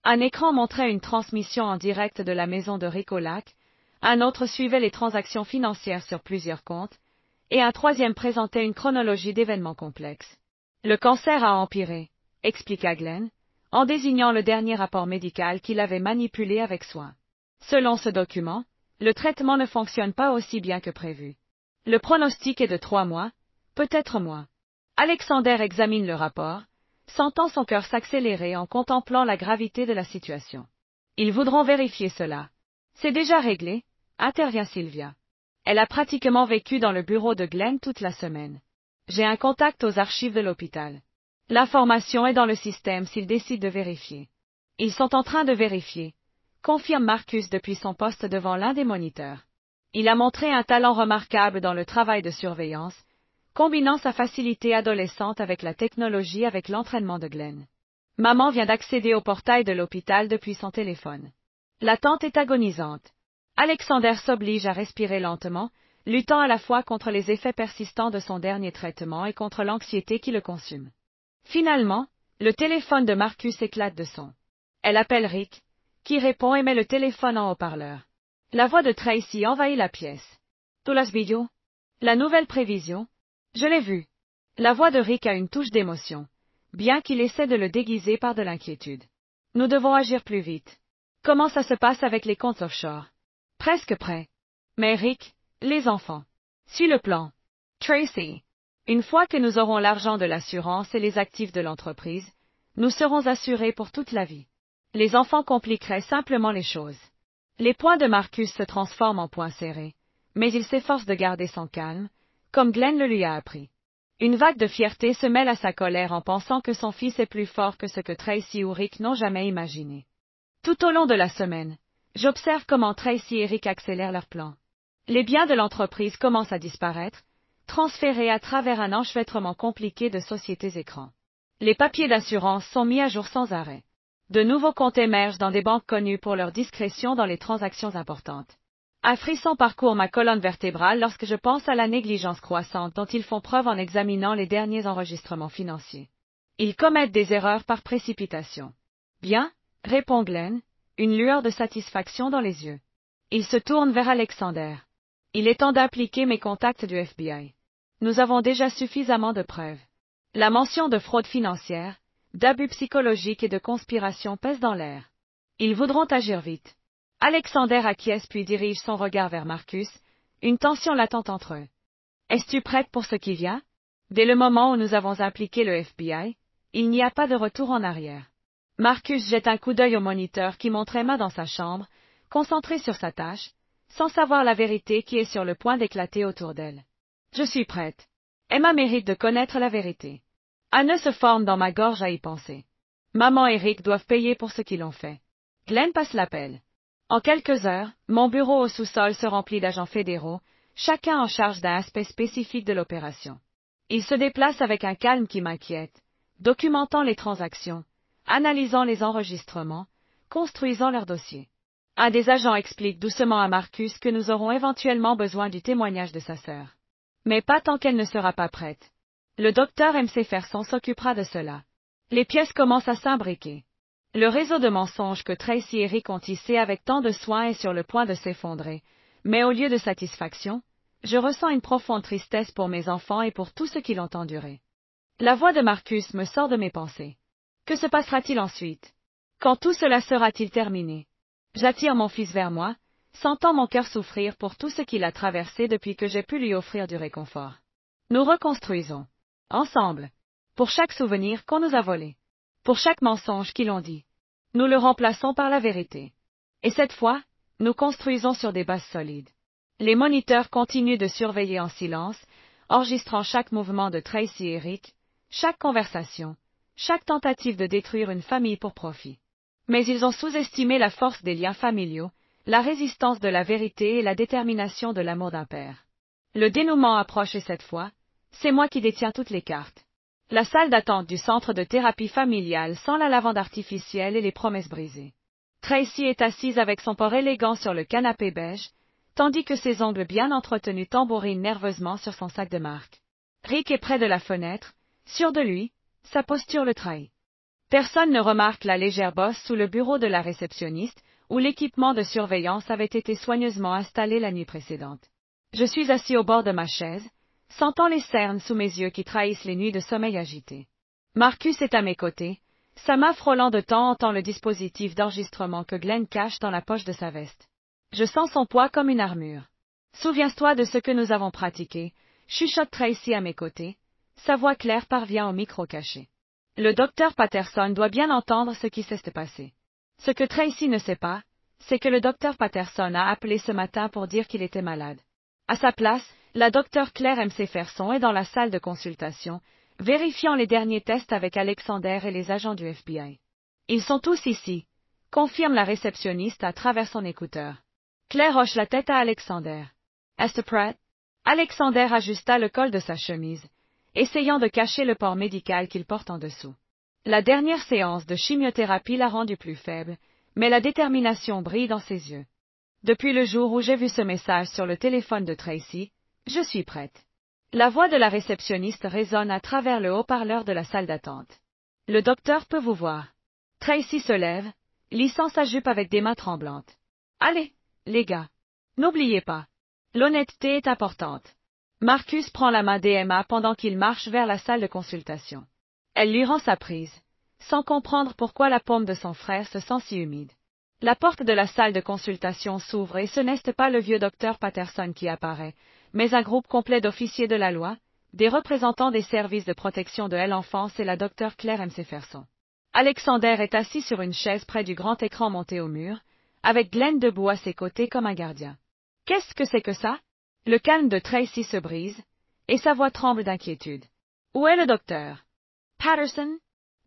Un écran montrait une transmission en direct de la maison de Rick au lac, un autre suivait les transactions financières sur plusieurs comptes, et un troisième présentait une chronologie d'événements complexes. Le cancer a empiré, expliqua Glenn, en désignant le dernier rapport médical qu'il avait manipulé avec soin. Selon ce document, le traitement ne fonctionne pas aussi bien que prévu. Le pronostic est de 3 mois, peut-être moins. Alexander examine le rapport, sentant son cœur s'accélérer en contemplant la gravité de la situation. Ils voudront vérifier cela. C'est déjà réglé, intervient Sylvia. Elle a pratiquement vécu dans le bureau de Glenn toute la semaine. J'ai un contact aux archives de l'hôpital. L'information est dans le système s'ils décident de vérifier. Ils sont en train de vérifier, confirme Marcus depuis son poste devant l'un des moniteurs. Il a montré un talent remarquable dans le travail de surveillance, combinant sa facilité adolescente avec la technologie avec l'entraînement de Glenn. Maman vient d'accéder au portail de l'hôpital depuis son téléphone. L'attente est agonisante. Alexander s'oblige à respirer lentement, luttant à la fois contre les effets persistants de son dernier traitement et contre l'anxiété qui le consume. Finalement, le téléphone de Marcus éclate de son. Elle appelle Rick, qui répond et met le téléphone en haut-parleur. La voix de Tracy envahit la pièce. Tu l'as vu? La nouvelle prévision? Je l'ai vue. La voix de Rick a une touche d'émotion, bien qu'il essaie de le déguiser par de l'inquiétude. Nous devons agir plus vite. Comment ça se passe avec les comptes offshore? Presque prêt. Mais Rick, les enfants. Suis le plan. Tracy. Une fois que nous aurons l'argent de l'assurance et les actifs de l'entreprise, nous serons assurés pour toute la vie. Les enfants compliqueraient simplement les choses. Les poings de Marcus se transforment en poings serrés, mais il s'efforce de garder son calme, comme Glenn le lui a appris. Une vague de fierté se mêle à sa colère en pensant que son fils est plus fort que ce que Tracy ou Rick n'ont jamais imaginé. Tout au long de la semaine, j'observe comment Tracy et Rick accélèrent leurs plans. Les biens de l'entreprise commencent à disparaître, transférés à travers un enchevêtrement compliqué de sociétés écrans. Les papiers d'assurance sont mis à jour sans arrêt. De nouveaux comptes émergent dans des banques connues pour leur discrétion dans les transactions importantes. Un frisson parcourt ma colonne vertébrale lorsque je pense à la négligence croissante dont ils font preuve en examinant les derniers enregistrements financiers. Ils commettent des erreurs par précipitation. Bien, répond Glenn, une lueur de satisfaction dans les yeux. Il se tourne vers Alexander. Il est temps d'impliquer mes contacts du FBI. Nous avons déjà suffisamment de preuves. La mention de fraude financière, d'abus psychologiques et de conspiration pèse dans l'air. Ils voudront agir vite. Alexander acquiesce puis dirige son regard vers Marcus, une tension latente entre eux. Es-tu prête pour ce qui vient? Dès le moment où nous avons impliqué le FBI, il n'y a pas de retour en arrière. Marcus jette un coup d'œil au moniteur qui montre Emma dans sa chambre, concentrée sur sa tâche, sans savoir la vérité qui est sur le point d'éclater autour d'elle. Je suis prête. Emma mérite de connaître la vérité. Un nœud se forme dans ma gorge à y penser. Maman et Rick doivent payer pour ce qu'ils ont fait. Glenn passe l'appel. En quelques heures, mon bureau au sous-sol se remplit d'agents fédéraux, chacun en charge d'un aspect spécifique de l'opération. Ils se déplacent avec un calme qui m'inquiète, documentant les transactions, analysant les enregistrements, construisant leurs dossiers. Un des agents explique doucement à Marcus que nous aurons éventuellement besoin du témoignage de sa sœur. Mais pas tant qu'elle ne sera pas prête. Le docteur M.C. Ferson s'occupera de cela. Les pièces commencent à s'imbriquer. Le réseau de mensonges que Tracy et Rick ont tissé avec tant de soin est sur le point de s'effondrer, mais au lieu de satisfaction, je ressens une profonde tristesse pour mes enfants et pour tous ceux qui l'ont enduré. La voix de Marcus me sort de mes pensées. Que se passera-t-il ensuite? Quand tout cela sera-t-il terminé? J'attire mon fils vers moi, sentant mon cœur souffrir pour tout ce qu'il a traversé depuis que j'ai pu lui offrir du réconfort. Nous reconstruisons. Ensemble. Pour chaque souvenir qu'on nous a volé. Pour chaque mensonge qu'ils ont dit. Nous le remplaçons par la vérité. Et cette fois, nous construisons sur des bases solides. Les moniteurs continuent de surveiller en silence, enregistrant chaque mouvement de Tracy et Rick, chaque conversation, chaque tentative de détruire une famille pour profit. Mais ils ont sous-estimé la force des liens familiaux, la résistance de la vérité et la détermination de l'amour d'un père. Le dénouement approche et cette fois, c'est moi qui détiens toutes les cartes. La salle d'attente du centre de thérapie familiale sent la lavande artificielle et les promesses brisées. Tracy est assise avec son port élégant sur le canapé beige, tandis que ses ongles bien entretenus tambourinent nerveusement sur son sac de marque. Rick est près de la fenêtre, sûr de lui, sa posture le trahit. Personne ne remarque la légère bosse sous le bureau de la réceptionniste, où l'équipement de surveillance avait été soigneusement installé la nuit précédente. Je suis assis au bord de ma chaise, sentant les cernes sous mes yeux qui trahissent les nuits de sommeil agité. Marcus est à mes côtés, sa main frôlant de temps en temps le dispositif d'enregistrement que Glenn cache dans la poche de sa veste. Je sens son poids comme une armure. Souviens-toi de ce que nous avons pratiqué, chuchote Tracy à mes côtés, sa voix claire parvient au micro caché. Le docteur Patterson doit bien entendre ce qui s'est passé. Ce que Tracy ne sait pas, c'est que le docteur Patterson a appelé ce matin pour dire qu'il était malade. À sa place, la docteure Claire M.C. Ferson est dans la salle de consultation, vérifiant les derniers tests avec Alexander et les agents du FBI. Ils sont tous ici, confirme la réceptionniste à travers son écouteur. Claire hoche la tête à Alexander. Est-ce prêt? Alexander ajusta le col de sa chemise, essayant de cacher le port médical qu'il porte en dessous. La dernière séance de chimiothérapie l'a rendu plus faible, mais la détermination brille dans ses yeux. Depuis le jour où j'ai vu ce message sur le téléphone de Tracy, je suis prête. La voix de la réceptionniste résonne à travers le haut-parleur de la salle d'attente. Le docteur peut vous voir. Tracy se lève, lissant sa jupe avec des mains tremblantes. Allez, les gars. N'oubliez pas. L'honnêteté est importante. Marcus prend la main d'Emma pendant qu'il marche vers la salle de consultation. Elle lui rend sa prise, sans comprendre pourquoi la paume de son frère se sent si humide. La porte de la salle de consultation s'ouvre et ce n'est pas le vieux docteur Patterson qui apparaît, mais un groupe complet d'officiers de la loi, des représentants des services de protection de l'enfance et la docteure Claire M.C. Ferson. Alexander est assis sur une chaise près du grand écran monté au mur, avec Glenn debout à ses côtés comme un gardien. Qu'est-ce que c'est que ça? Le calme de Tracy se brise, et sa voix tremble d'inquiétude. Où est le docteur? Patterson?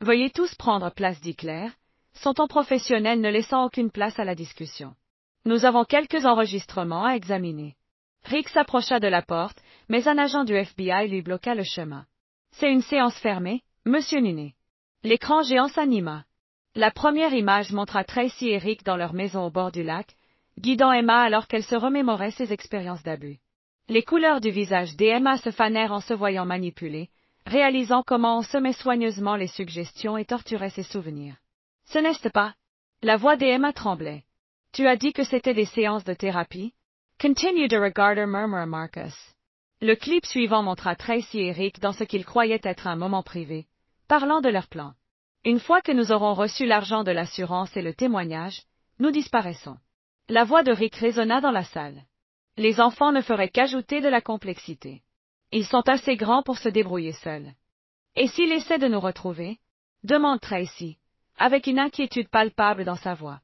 Veuillez tous prendre place, dit Claire, son ton professionnel ne laissant aucune place à la discussion. Nous avons quelques enregistrements à examiner. Rick s'approcha de la porte, mais un agent du FBI lui bloqua le chemin. C'est une séance fermée, monsieur Nuné. L'écran géant s'anima. La première image montra Tracy et Rick dans leur maison au bord du lac, guidant Emma alors qu'elle se remémorait ses expériences d'abus. Les couleurs du visage d'Emma se fanèrent en se voyant manipulée, réalisant comment on semait soigneusement les suggestions et torturait ses souvenirs. Ce n'est pas? La voix d'Emma tremblait. Tu as dit que c'était des séances de thérapie? Continue to regard her, murmura Marcus. Le clip suivant montra Tracy et Rick dans ce qu'ils croyaient être un moment privé, parlant de leur plan. Une fois que nous aurons reçu l'argent de l'assurance et le témoignage, nous disparaissons. La voix de Rick résonna dans la salle. Les enfants ne feraient qu'ajouter de la complexité. Ils sont assez grands pour se débrouiller seuls. Et s'il essaie de nous retrouver? Demande Tracy, avec une inquiétude palpable dans sa voix.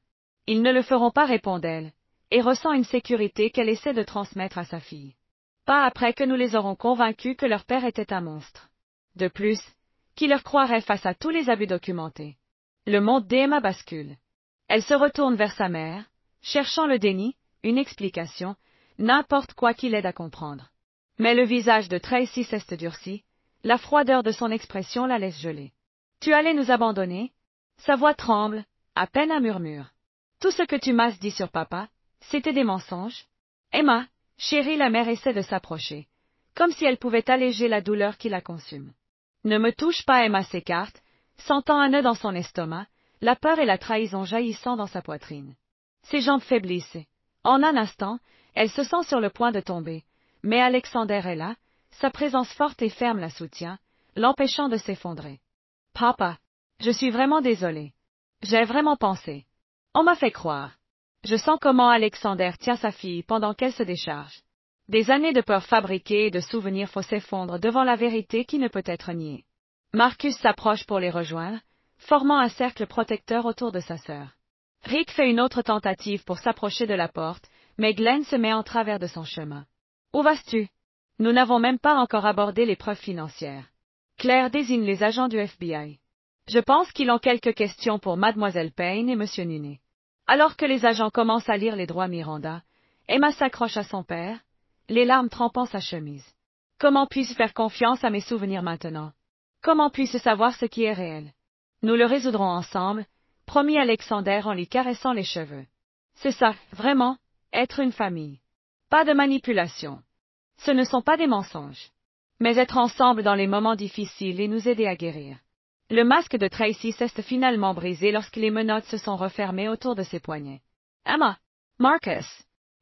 Ils ne le feront pas, répond-elle, et ressent une sécurité qu'elle essaie de transmettre à sa fille. Pas après que nous les aurons convaincus que leur père était un monstre. De plus, qui leur croirait face à tous les abus documentés? Le monde d'Emma bascule. Elle se retourne vers sa mère, cherchant le déni, une explication, n'importe quoi qui l'aide à comprendre. Mais le visage de Tracy s'est durci, la froideur de son expression la laisse geler. Tu allais nous abandonner? Sa voix tremble, à peine un murmure. Tout ce que tu m'as dit sur papa, c'était des mensonges? Emma, chérie, la mère essaie de s'approcher, comme si elle pouvait alléger la douleur qui la consume. Ne me touche pas, Emma s'écarte, sentant un nœud dans son estomac, la peur et la trahison jaillissant dans sa poitrine. Ses jambes faiblissent. En un instant, elle se sent sur le point de tomber, mais Alexander est là, sa présence forte et ferme la soutient, l'empêchant de s'effondrer. Papa, je suis vraiment désolée. J'ai vraiment pensé. On m'a fait croire. Je sens comment Alexander tient sa fille pendant qu'elle se décharge. Des années de peur fabriquée et de souvenirs faux s'effondrent devant la vérité qui ne peut être niée. Marcus s'approche pour les rejoindre, formant un cercle protecteur autour de sa sœur. Rick fait une autre tentative pour s'approcher de la porte, mais Glenn se met en travers de son chemin. Où vas-tu? Nous n'avons même pas encore abordé les preuves financières. Claire désigne les agents du FBI. Je pense qu'ils ont quelques questions pour Mademoiselle Payne et Monsieur Nuné. Alors que les agents commencent à lire les droits Miranda, Emma s'accroche à son père, les larmes trempant sa chemise. Comment puis-je faire confiance à mes souvenirs maintenant? Comment puis-je savoir ce qui est réel? Nous le résoudrons ensemble, promit Alexander en lui caressant les cheveux. C'est ça, vraiment, être une famille. Pas de manipulation. Ce ne sont pas des mensonges. Mais être ensemble dans les moments difficiles et nous aider à guérir. Le masque de Tracy s'est finalement brisé lorsque les menottes se sont refermées autour de ses poignets. Emma, Marcus,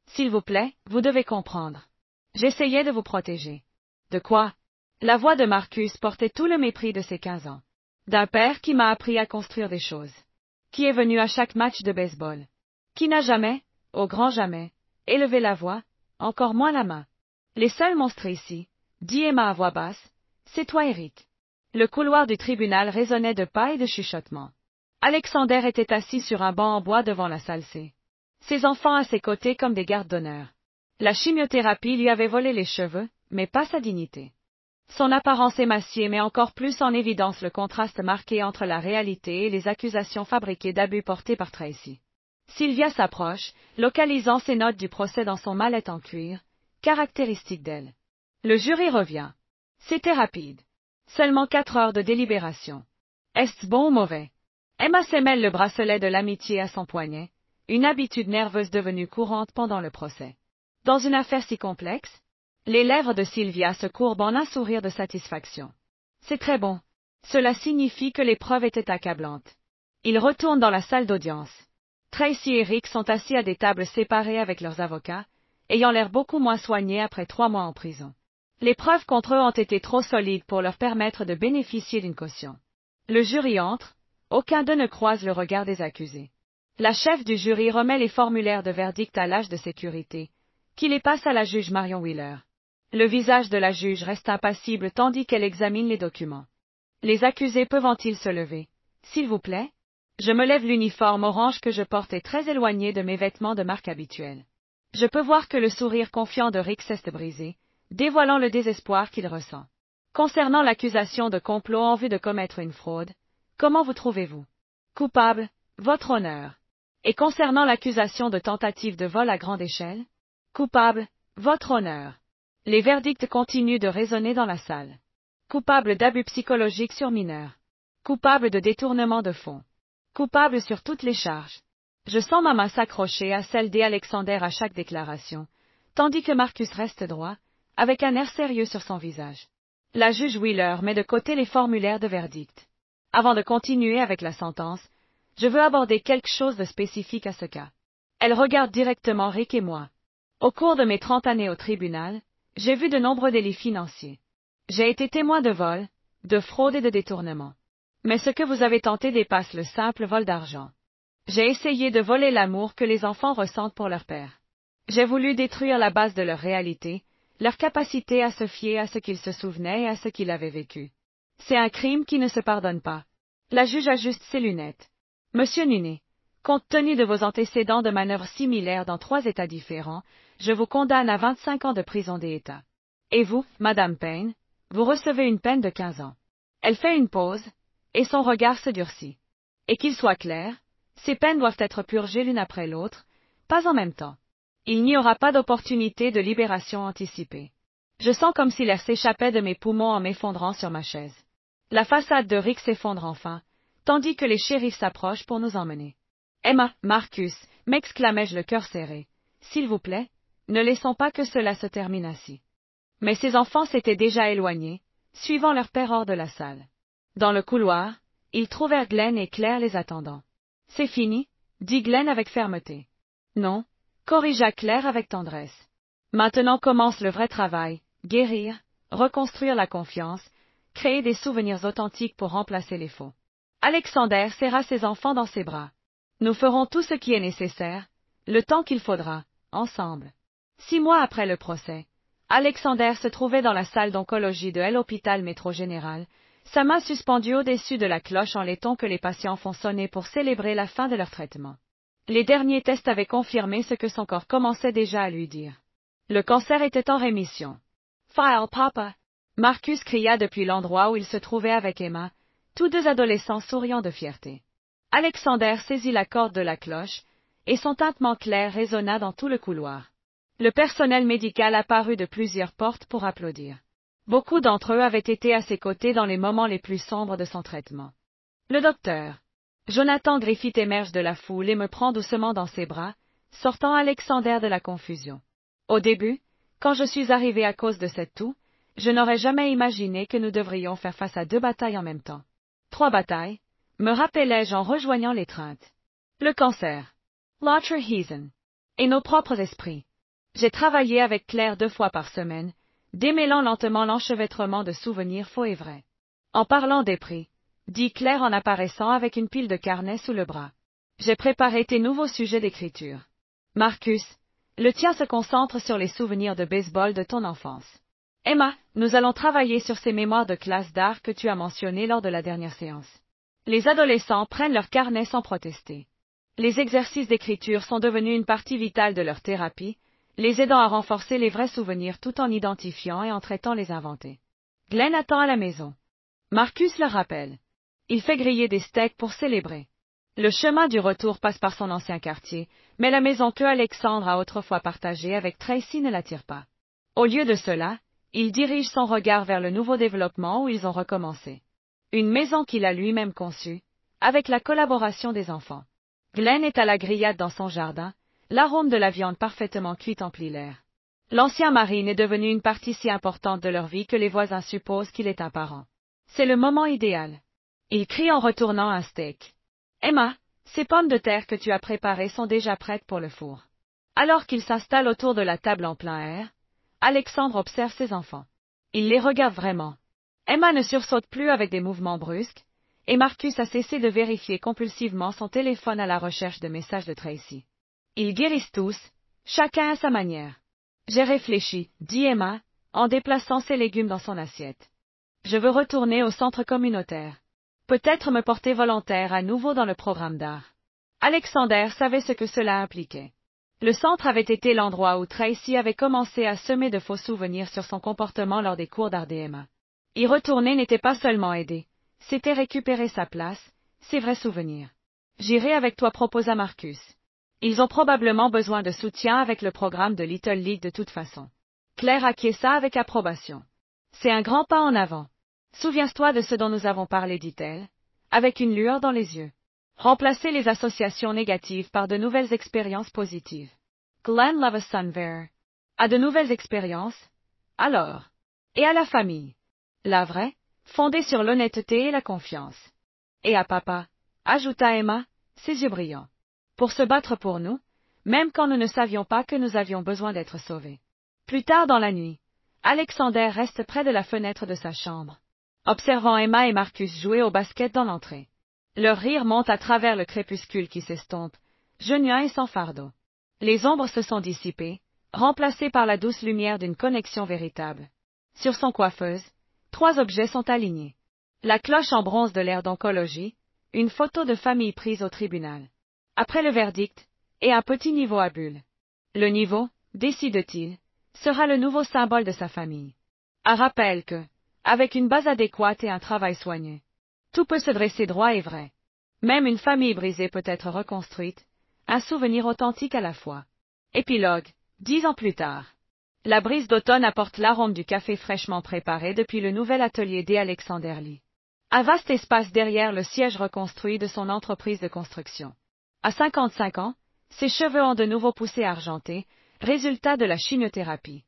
s'il vous plaît, vous devez comprendre. J'essayais de vous protéger. De quoi? La voix de Marcus portait tout le mépris de ses 15 ans. D'un père qui m'a appris à construire des choses. Qui est venu à chaque match de baseball. Qui n'a jamais, au grand jamais, élevé la voix, encore moins la main. Les seuls monstres ici, dit Emma à voix basse, c'est toi, Eric. Le couloir du tribunal résonnait de pas et de chuchotements. Alexander était assis sur un banc en bois devant la salle C. Ses enfants à ses côtés comme des gardes d'honneur. La chimiothérapie lui avait volé les cheveux, mais pas sa dignité. Son apparence émaciée met encore plus en évidence le contraste marqué entre la réalité et les accusations fabriquées d'abus portées par Tracy. Sylvia s'approche, localisant ses notes du procès dans son mallette en cuir, caractéristique d'elle. Le jury revient. C'était rapide. Seulement 4 heures de délibération. Est-ce bon ou mauvais? Emma s'émêle le bracelet de l'amitié à son poignet, une habitude nerveuse devenue courante pendant le procès. Dans une affaire si complexe, les lèvres de Sylvia se courbent en un sourire de satisfaction. C'est très bon. Cela signifie que les preuves étaient accablantes. Ils retournent dans la salle d'audience. Tracy et Rick sont assis à des tables séparées avec leurs avocats, ayant l'air beaucoup moins soignés après 3 mois en prison. Les preuves contre eux ont été trop solides pour leur permettre de bénéficier d'une caution. Le jury entre, aucun d'eux ne croise le regard des accusés. La chef du jury remet les formulaires de verdict à l'âge de sécurité, qui les passe à la juge Marion Wheeler. Le visage de la juge reste impassible tandis qu'elle examine les documents. Les accusés peuvent-ils se lever? S'il vous plaît? Je me lève, l'uniforme orange que je porte est très éloigné de mes vêtements de marque habituels. Je peux voir que le sourire confiant de Rick s'est brisé, dévoilant le désespoir qu'il ressent. Concernant l'accusation de complot en vue de commettre une fraude, comment vous trouvez-vous? Coupable, votre honneur. Et concernant l'accusation de tentative de vol à grande échelle? Coupable, votre honneur. Les verdicts continuent de résonner dans la salle. Coupable d'abus psychologiques sur mineurs. Coupable de détournement de fonds. Coupable sur toutes les charges. Je sens ma main s'accrocher à celle d'Alexander à chaque déclaration, tandis que Marcus reste droit, avec un air sérieux sur son visage. La juge Wheeler met de côté les formulaires de verdict. Avant de continuer avec la sentence, je veux aborder quelque chose de spécifique à ce cas. Elle regarde directement Rick et moi. Au cours de mes 30 années au tribunal, j'ai vu de nombreux délits financiers. J'ai été témoin de vol, de fraude et de détournement. Mais ce que vous avez tenté dépasse le simple vol d'argent. J'ai essayé de voler l'amour que les enfants ressentent pour leur père. J'ai voulu détruire la base de leur réalité, leur capacité à se fier à ce qu'ils se souvenaient et à ce qu'ils avaient vécu. C'est un crime qui ne se pardonne pas. La juge ajuste ses lunettes. Monsieur Nuné, compte tenu de vos antécédents de manœuvres similaires dans 3 États différents, je vous condamne à 25 ans de prison des États. Et vous, Madame Payne, vous recevez une peine de 15 ans. Elle fait une pause, et son regard se durcit. Et qu'il soit clair, ces peines doivent être purgées l'une après l'autre, pas en même temps. Il n'y aura pas d'opportunité de libération anticipée. Je sens comme si l'air s'échappait de mes poumons en m'effondrant sur ma chaise. La façade de Rick s'effondre enfin, tandis que les shérifs s'approchent pour nous emmener. Emma, Marcus, m'exclamai-je le cœur serré. S'il vous plaît, ne laissons pas que cela se termine ainsi. Mais ces enfants s'étaient déjà éloignés, suivant leur père hors de la salle. Dans le couloir, ils trouvèrent Glenn et Claire les attendant. C'est fini, dit Glenn avec fermeté. Non, corrigea Claire avec tendresse. Maintenant commence le vrai travail, guérir, reconstruire la confiance, créer des souvenirs authentiques pour remplacer les faux. Alexander serra ses enfants dans ses bras. Nous ferons tout ce qui est nécessaire, le temps qu'il faudra, ensemble. 6 mois après le procès, Alexander se trouvait dans la salle d'oncologie de l'hôpital Métro Général, sa main suspendue au-dessus de la cloche en laiton que les patients font sonner pour célébrer la fin de leur traitement. Les derniers tests avaient confirmé ce que son corps commençait déjà à lui dire. Le cancer était en rémission. File, papa! Marcus cria depuis l'endroit où il se trouvait avec Emma, tous deux adolescents souriant de fierté. Alexander saisit la corde de la cloche, et son tintement clair résonna dans tout le couloir. Le personnel médical apparut de plusieurs portes pour applaudir. Beaucoup d'entre eux avaient été à ses côtés dans les moments les plus sombres de son traitement. Le docteur Jonathan Griffith émerge de la foule et me prend doucement dans ses bras, sortant Alexander de la confusion. Au début, quand je suis arrivé à cause de cette toux, je n'aurais jamais imaginé que nous devrions faire face à 2 batailles en même temps. 3 batailles, me rappelai-je en rejoignant l'étreinte. Le cancer, l'autisme et nos propres esprits. J'ai travaillé avec Claire 2 fois par semaine, démêlant lentement l'enchevêtrement de souvenirs faux et vrais. En parlant des prix, dit Claire en apparaissant avec une pile de carnets sous le bras. J'ai préparé tes nouveaux sujets d'écriture. Marcus, le tien se concentre sur les souvenirs de baseball de ton enfance. Emma, nous allons travailler sur ces mémoires de classe d'art que tu as mentionnées lors de la dernière séance. Les adolescents prennent leurs carnets sans protester. Les exercices d'écriture sont devenus une partie vitale de leur thérapie, les aidant à renforcer les vrais souvenirs tout en identifiant et en traitant les inventés. Glenn attend à la maison. Marcus le rappelle. Il fait griller des steaks pour célébrer. Le chemin du retour passe par son ancien quartier, mais la maison que Alexandre a autrefois partagée avec Tracy ne l'attire pas. Au lieu de cela, il dirige son regard vers le nouveau développement où ils ont recommencé. Une maison qu'il a lui-même conçue, avec la collaboration des enfants. Glenn est à la grillade dans son jardin, l'arôme de la viande parfaitement cuite emplit l'air. L'ancien marine est devenu une partie si importante de leur vie que les voisins supposent qu'il est un parent. C'est le moment idéal. Il crie en retournant un steak. Emma, ces pommes de terre que tu as préparées sont déjà prêtes pour le four. Alors qu'il s'installe autour de la table en plein air, Alexandre observe ses enfants. Il les regarde vraiment. Emma ne sursaute plus avec des mouvements brusques, et Marcus a cessé de vérifier compulsivement son téléphone à la recherche de messages de Tracy. Ils guérissent tous, chacun à sa manière. J'ai réfléchi, dit Emma, en déplaçant ses légumes dans son assiette. Je veux retourner au centre communautaire. Peut-être me porter volontaire à nouveau dans le programme d'art. Alexander savait ce que cela impliquait. Le centre avait été l'endroit où Tracy avait commencé à semer de faux souvenirs sur son comportement lors des cours d'art d'Emma. Y retourner n'était pas seulement aider, c'était récupérer sa place, ses vrais souvenirs. J'irai avec toi, proposa Marcus. Ils ont probablement besoin de soutien avec le programme de Little League de toute façon. Claire acquiesça avec approbation. C'est un grand pas en avant. Souviens-toi de ce dont nous avons parlé, dit-elle, avec une lueur dans les yeux. Remplacer les associations négatives par de nouvelles expériences positives. Glenn Leveson a de nouvelles expériences? Alors. Et à la famille. La vraie, fondée sur l'honnêteté et la confiance. Et à papa, ajouta Emma, ses yeux brillants. Pour se battre pour nous, même quand nous ne savions pas que nous avions besoin d'être sauvés. Plus tard dans la nuit, Alexander reste près de la fenêtre de sa chambre, observant Emma et Marcus jouer au basket dans l'entrée. Leur rire monte à travers le crépuscule qui s'estompe, genuin et sans fardeau. Les ombres se sont dissipées, remplacées par la douce lumière d'une connexion véritable. Sur son coiffeuse, 3 objets sont alignés. La cloche en bronze de l'aire d'oncologie, une photo de famille prise au tribunal. Après le verdict, et un petit niveau à bulles. Le niveau, décide-t-il, sera le nouveau symbole de sa famille. Elle rappelle que, avec une base adéquate et un travail soigné, tout peut se dresser droit et vrai. Même une famille brisée peut être reconstruite, un souvenir authentique à la fois. Épilogue, 10 ans plus tard. La brise d'automne apporte l'arôme du café fraîchement préparé depuis le nouvel atelier D. Alexander Lee. Un vaste espace derrière le siège reconstruit de son entreprise de construction. À 55 ans, ses cheveux ont de nouveau poussé argentés, résultat de la chimiothérapie.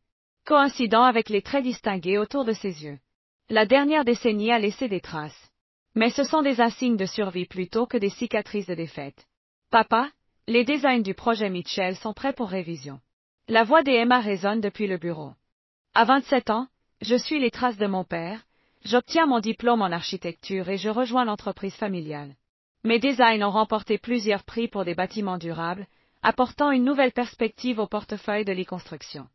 Coïncidant avec les traits distingués autour de ses yeux. La dernière décennie a laissé des traces. Mais ce sont des insignes de survie plutôt que des cicatrices de défaite. Papa, les designs du projet Mitchell sont prêts pour révision. La voix d'Emma résonne depuis le bureau. À 27 ans, je suis les traces de mon père, j'obtiens mon diplôme en architecture et je rejoins l'entreprise familiale. Mes designs ont remporté plusieurs prix pour des bâtiments durables, apportant une nouvelle perspective au portefeuille de l'e-construction.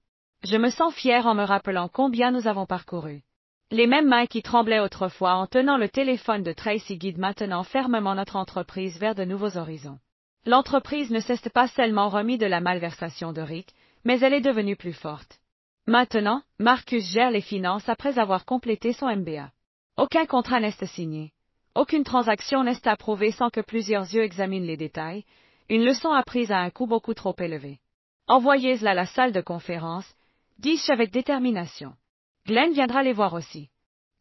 Je me sens fier en me rappelant combien nous avons parcouru. Les mêmes mains qui tremblaient autrefois en tenant le téléphone de Tracy guident maintenant fermement notre entreprise vers de nouveaux horizons. L'entreprise ne s'est pas seulement remise de la malversation de Rick, mais elle est devenue plus forte. Maintenant, Marcus gère les finances après avoir complété son MBA. Aucun contrat n'est signé. Aucune transaction n'est approuvée sans que plusieurs yeux examinent les détails, une leçon apprise à un coût beaucoup trop élevé. Envoyez-la à la salle de conférence, dis-je avec détermination. Glenn viendra les voir aussi.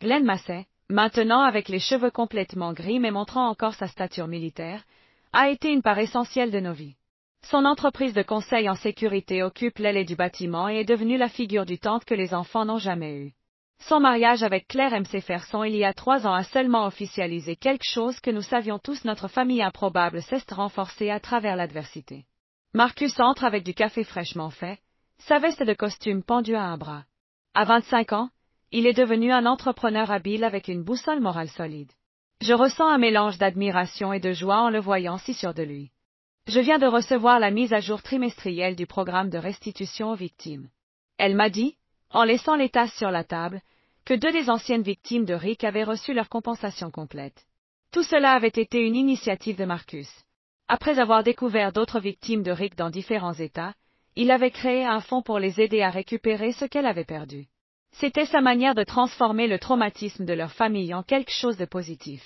Glenn Massey, maintenant avec les cheveux complètement gris mais montrant encore sa stature militaire, a été une part essentielle de nos vies. Son entreprise de conseil en sécurité occupe l'aile du bâtiment et est devenue la figure du tante que les enfants n'ont jamais eue. Son mariage avec Claire M.C. Ferson il y a 3 ans a seulement officialisé quelque chose que nous savions tous, notre famille improbable s'est renforcée à travers l'adversité. Marcus entre avec du café fraîchement fait, sa veste de costume pendue à un bras. À 25 ans, il est devenu un entrepreneur habile avec une boussole morale solide. Je ressens un mélange d'admiration et de joie en le voyant si sûr de lui. Je viens de recevoir la mise à jour trimestrielle du programme de restitution aux victimes. Elle m'a dit, en laissant les tasses sur la table, que 2 des anciennes victimes de Rick avaient reçu leur compensation complète. Tout cela avait été une initiative de Marcus. Après avoir découvert d'autres victimes de Rick dans différents États, il avait créé un fonds pour les aider à récupérer ce qu'elle avait perdu. C'était sa manière de transformer le traumatisme de leur famille en quelque chose de positif.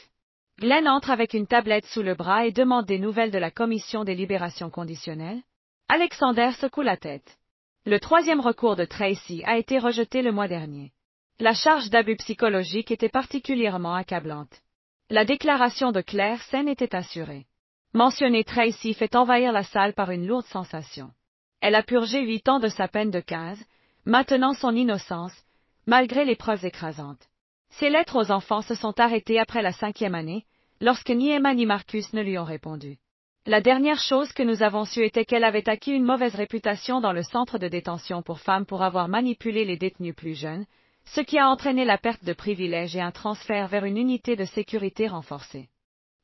Glenn entre avec une tablette sous le bras et demande des nouvelles de la commission des libérations conditionnelles. Alexander secoue la tête. Le 3e recours de Tracy a été rejeté le mois dernier. La charge d'abus psychologique était particulièrement accablante. La déclaration de Claire saine était assurée. Mentionner Tracy fait envahir la salle par une lourde sensation. Elle a purgé 8 ans de sa peine de 15, maintenant son innocence, malgré les preuves écrasantes. Ses lettres aux enfants se sont arrêtées après la 5e année, lorsque ni Emma ni Marcus ne lui ont répondu. La dernière chose que nous avons su était qu'elle avait acquis une mauvaise réputation dans le centre de détention pour femmes pour avoir manipulé les détenus plus jeunes, ce qui a entraîné la perte de privilèges et un transfert vers une unité de sécurité renforcée.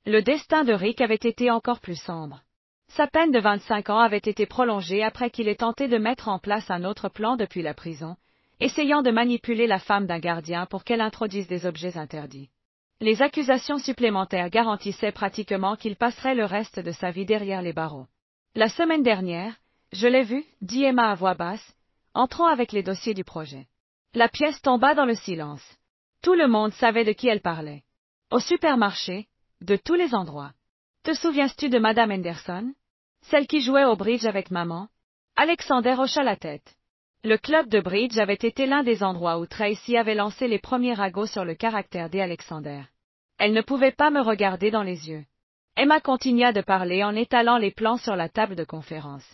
Le destin de Rick avait été encore plus sombre. Sa peine de 25 ans avait été prolongée après qu'il ait tenté de mettre en place un autre plan depuis la prison, essayant de manipuler la femme d'un gardien pour qu'elle introduise des objets interdits. Les accusations supplémentaires garantissaient pratiquement qu'il passerait le reste de sa vie derrière les barreaux. La semaine dernière, je l'ai vu, dit Emma à voix basse, entrant avec les dossiers du projet. La pièce tomba dans le silence. Tout le monde savait de qui elle parlait. Au supermarché, de tous les endroits. Te souviens-tu de Madame Henderson? Celle qui jouait au bridge avec maman? Alexander hocha la tête. Le club de bridge avait été l'un des endroits où Tracy avait lancé les premiers ragots sur le caractère d'Alexander. Elle ne pouvait pas me regarder dans les yeux. Emma continua de parler en étalant les plans sur la table de conférence.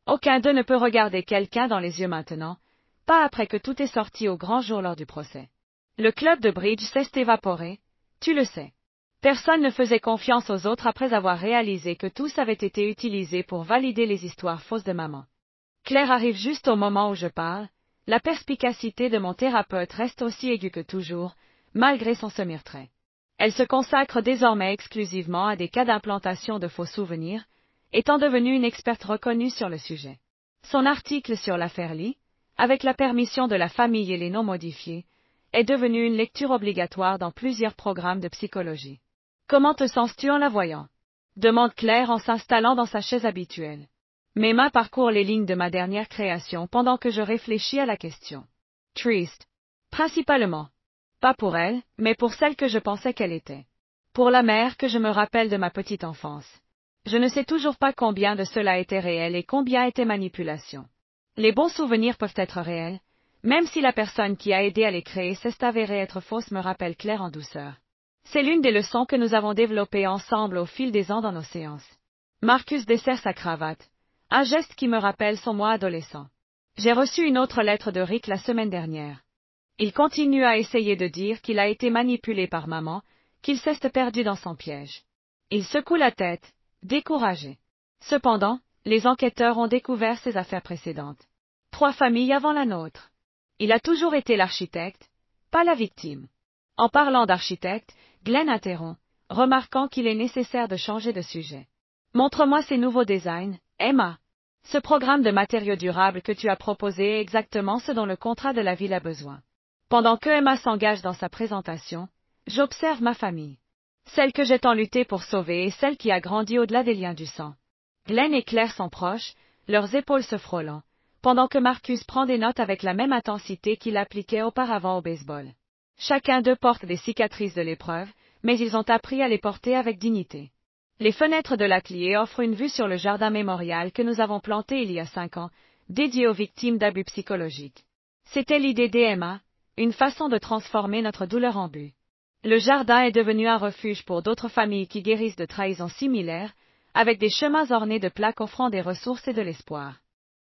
Aucun d'eux ne peut regarder quelqu'un dans les yeux maintenant, pas après que tout est sorti au grand jour lors du procès. Le club de bridge s'est évaporé, tu le sais. Personne ne faisait confiance aux autres après avoir réalisé que tous avaient été utilisés pour valider les histoires fausses de maman. Claire arrive juste au moment où je parle, la perspicacité de mon thérapeute reste aussi aiguë que toujours, malgré son semi-retrait. Elle se consacre désormais exclusivement à des cas d'implantation de faux souvenirs, étant devenue une experte reconnue sur le sujet. Son article sur l'affaire Lee, avec la permission de la famille et les noms modifiés, est devenu une lecture obligatoire dans plusieurs programmes de psychologie. Comment te sens-tu en la voyant? Demande Claire en s'installant dans sa chaise habituelle. Mes mains parcourent les lignes de ma dernière création pendant que je réfléchis à la question. Triste. Principalement. Pas pour elle, mais pour celle que je pensais qu'elle était. Pour la mère que je me rappelle de ma petite enfance. Je ne sais toujours pas combien de cela était réel et combien était manipulation. Les bons souvenirs peuvent être réels, même si la personne qui a aidé à les créer s'est avérée être fausse, me rappelle Claire en douceur. C'est l'une des leçons que nous avons développées ensemble au fil des ans dans nos séances. Marcus desserre sa cravate, un geste qui me rappelle son moi adolescent. J'ai reçu une autre lettre de Rick la semaine dernière. Il continue à essayer de dire qu'il a été manipulé par maman, qu'il s'est perdu dans son piège. Il secoue la tête, découragé. Cependant, les enquêteurs ont découvert ses affaires précédentes. 3 familles avant la nôtre. Il a toujours été l'architecte, pas la victime. En parlant d'architecte, Glenn interrompt, remarquant qu'il est nécessaire de changer de sujet. Montre-moi ces nouveaux designs, Emma. Ce programme de matériaux durables que tu as proposé est exactement ce dont le contrat de la ville a besoin. Pendant que Emma s'engage dans sa présentation, j'observe ma famille. Celle que j'ai tant lutté pour sauver et celle qui a grandi au-delà des liens du sang. Glenn et Claire sont proches, leurs épaules se frôlant, pendant que Marcus prend des notes avec la même intensité qu'il appliquait auparavant au baseball. Chacun d'eux porte des cicatrices de l'épreuve, mais ils ont appris à les porter avec dignité. Les fenêtres de l'atelier offrent une vue sur le jardin mémorial que nous avons planté il y a 5 ans, dédié aux victimes d'abus psychologiques. C'était l'idée d'Emma, une façon de transformer notre douleur en but. Le jardin est devenu un refuge pour d'autres familles qui guérissent de trahisons similaires, avec des chemins ornés de plaques offrant des ressources et de l'espoir.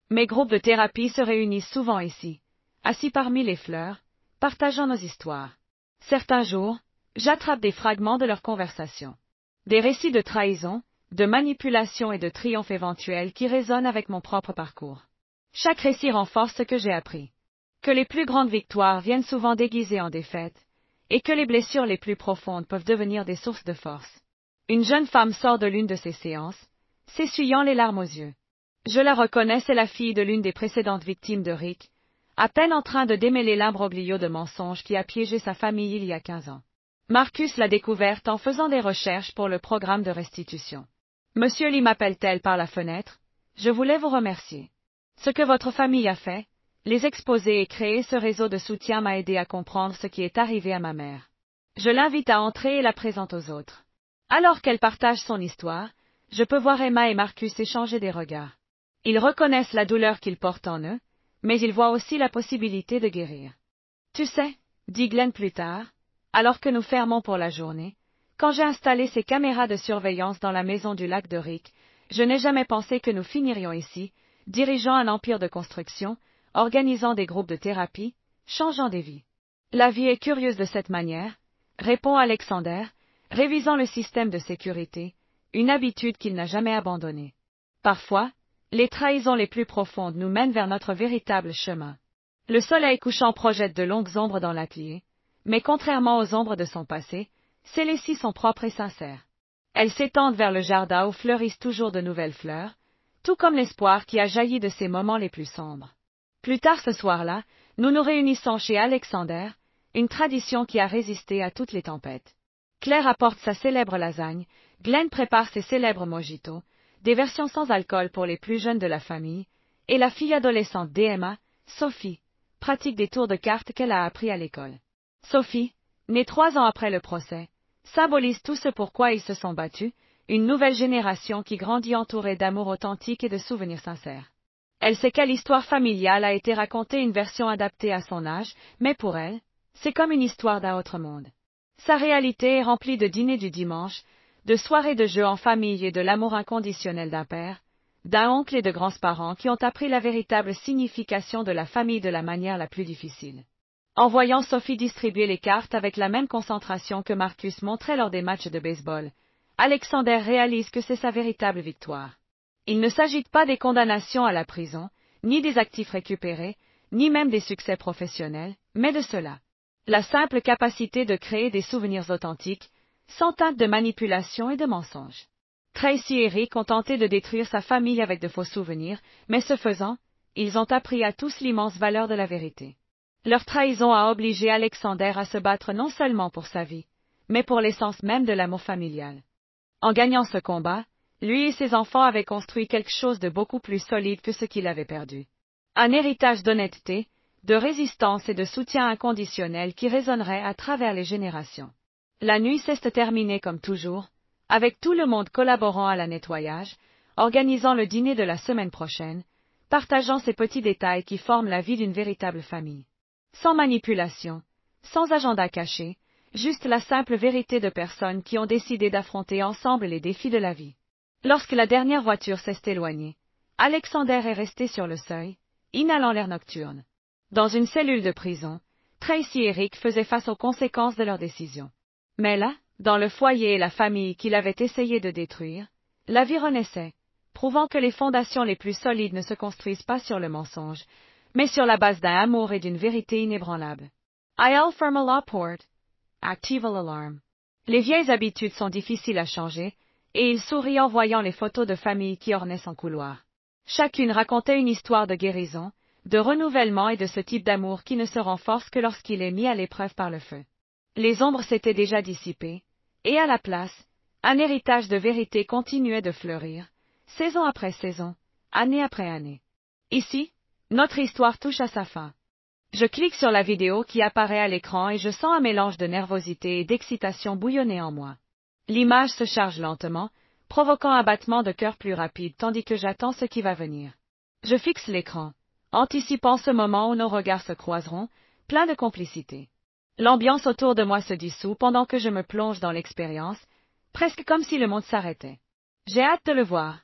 Mes groupes de thérapie se réunissent souvent ici, assis parmi les fleurs, partageant nos histoires. Certains jours, j'attrape des fragments de leurs conversations. Des récits de trahison, de manipulation et de triomphe éventuels qui résonnent avec mon propre parcours. Chaque récit renforce ce que j'ai appris. Que les plus grandes victoires viennent souvent déguisées en défaites, et que les blessures les plus profondes peuvent devenir des sources de force. Une jeune femme sort de l'une de ces séances, s'essuyant les larmes aux yeux. Je la reconnais, c'est la fille de l'une des précédentes victimes de Rick, à peine en train de démêler l'imbroglio de mensonges qui a piégé sa famille il y a 15 ans. Marcus l'a découverte en faisant des recherches pour le programme de restitution. Monsieur Lee, m'appelle-t-elle par la fenêtre, je voulais vous remercier. Ce que votre famille a fait, les exposer et créer ce réseau de soutien m'a aidé à comprendre ce qui est arrivé à ma mère. Je l'invite à entrer et la présente aux autres. Alors qu'elle partage son histoire, je peux voir Emma et Marcus échanger des regards. Ils reconnaissent la douleur qu'ils portent en eux, mais ils voient aussi la possibilité de guérir. Tu sais, dit Glenn plus tard, alors que nous fermons pour la journée, quand j'ai installé ces caméras de surveillance dans la maison du lac de Rick, je n'ai jamais pensé que nous finirions ici, dirigeant un empire de construction, organisant des groupes de thérapie, changeant des vies. La vie est curieuse de cette manière, répond Alexander, révisant le système de sécurité, une habitude qu'il n'a jamais abandonnée. Parfois, les trahisons les plus profondes nous mènent vers notre véritable chemin. Le soleil couchant projette de longues ombres dans l'atelier, mais contrairement aux ombres de son passé, celles-ci sont propres et sincères. Elles s'étendent vers le jardin où fleurissent toujours de nouvelles fleurs, tout comme l'espoir qui a jailli de ces moments les plus sombres. Plus tard ce soir-là, nous nous réunissons chez Alexander, une tradition qui a résisté à toutes les tempêtes. Claire apporte sa célèbre lasagne, Glenn prépare ses célèbres mojitos, des versions sans alcool pour les plus jeunes de la famille, et la fille adolescente d'Emma, Sophie, pratique des tours de cartes qu'elle a appris à l'école. Sophie, née 3 ans après le procès, symbolise tout ce pourquoi ils se sont battus, une nouvelle génération qui grandit entourée d'amour authentique et de souvenirs sincères. Elle sait quelle histoire familiale a été racontée, une version adaptée à son âge, mais pour elle, c'est comme une histoire d'un autre monde. Sa réalité est remplie de dîners du dimanche, de soirées de jeux en famille et de l'amour inconditionnel d'un père, d'un oncle et de grands-parents qui ont appris la véritable signification de la famille de la manière la plus difficile. En voyant Sophie distribuer les cartes avec la même concentration que Marcus montrait lors des matchs de baseball, Alexander réalise que c'est sa véritable victoire. Il ne s'agit pas des condamnations à la prison, ni des actifs récupérés, ni même des succès professionnels, mais de cela. La simple capacité de créer des souvenirs authentiques, sans teinte de manipulation et de mensonges. Tracy et Rick ont tenté de détruire sa famille avec de faux souvenirs, mais ce faisant, ils ont appris à tous l'immense valeur de la vérité. Leur trahison a obligé Alexander à se battre non seulement pour sa vie, mais pour l'essence même de l'amour familial. En gagnant ce combat, lui et ses enfants avaient construit quelque chose de beaucoup plus solide que ce qu'il avait perdu. Un héritage d'honnêteté, de résistance et de soutien inconditionnel qui résonnerait à travers les générations. La nuit s'est terminée comme toujours, avec tout le monde collaborant à la nettoyage, organisant le dîner de la semaine prochaine, partageant ces petits détails qui forment la vie d'une véritable famille. Sans manipulation, sans agenda caché, juste la simple vérité de personnes qui ont décidé d'affronter ensemble les défis de la vie. Lorsque la dernière voiture s'est éloignée, Alexander est resté sur le seuil, inhalant l'air nocturne. Dans une cellule de prison, Tracy et Rick faisaient face aux conséquences de leurs décisions. Mais là, dans le foyer et la famille qu'il avait essayé de détruire, la vie renaissait, prouvant que les fondations les plus solides ne se construisent pas sur le mensonge, mais sur la base d'un amour et d'une vérité inébranlable. I'll firm a law port. Active l'alarme. Les vieilles habitudes sont difficiles à changer, et il sourit en voyant les photos de famille qui ornaient son couloir. Chacune racontait une histoire de guérison, de renouvellement et de ce type d'amour qui ne se renforce que lorsqu'il est mis à l'épreuve par le feu. Les ombres s'étaient déjà dissipées, et à la place, un héritage de vérité continuait de fleurir, saison après saison, année après année. Ici, notre histoire touche à sa fin. Je clique sur la vidéo qui apparaît à l'écran et je sens un mélange de nervosité et d'excitation bouillonner en moi. L'image se charge lentement, provoquant un battement de cœur plus rapide tandis que j'attends ce qui va venir. Je fixe l'écran, anticipant ce moment où nos regards se croiseront, plein de complicité. L'ambiance autour de moi se dissout pendant que je me plonge dans l'expérience, presque comme si le monde s'arrêtait. J'ai hâte de le voir.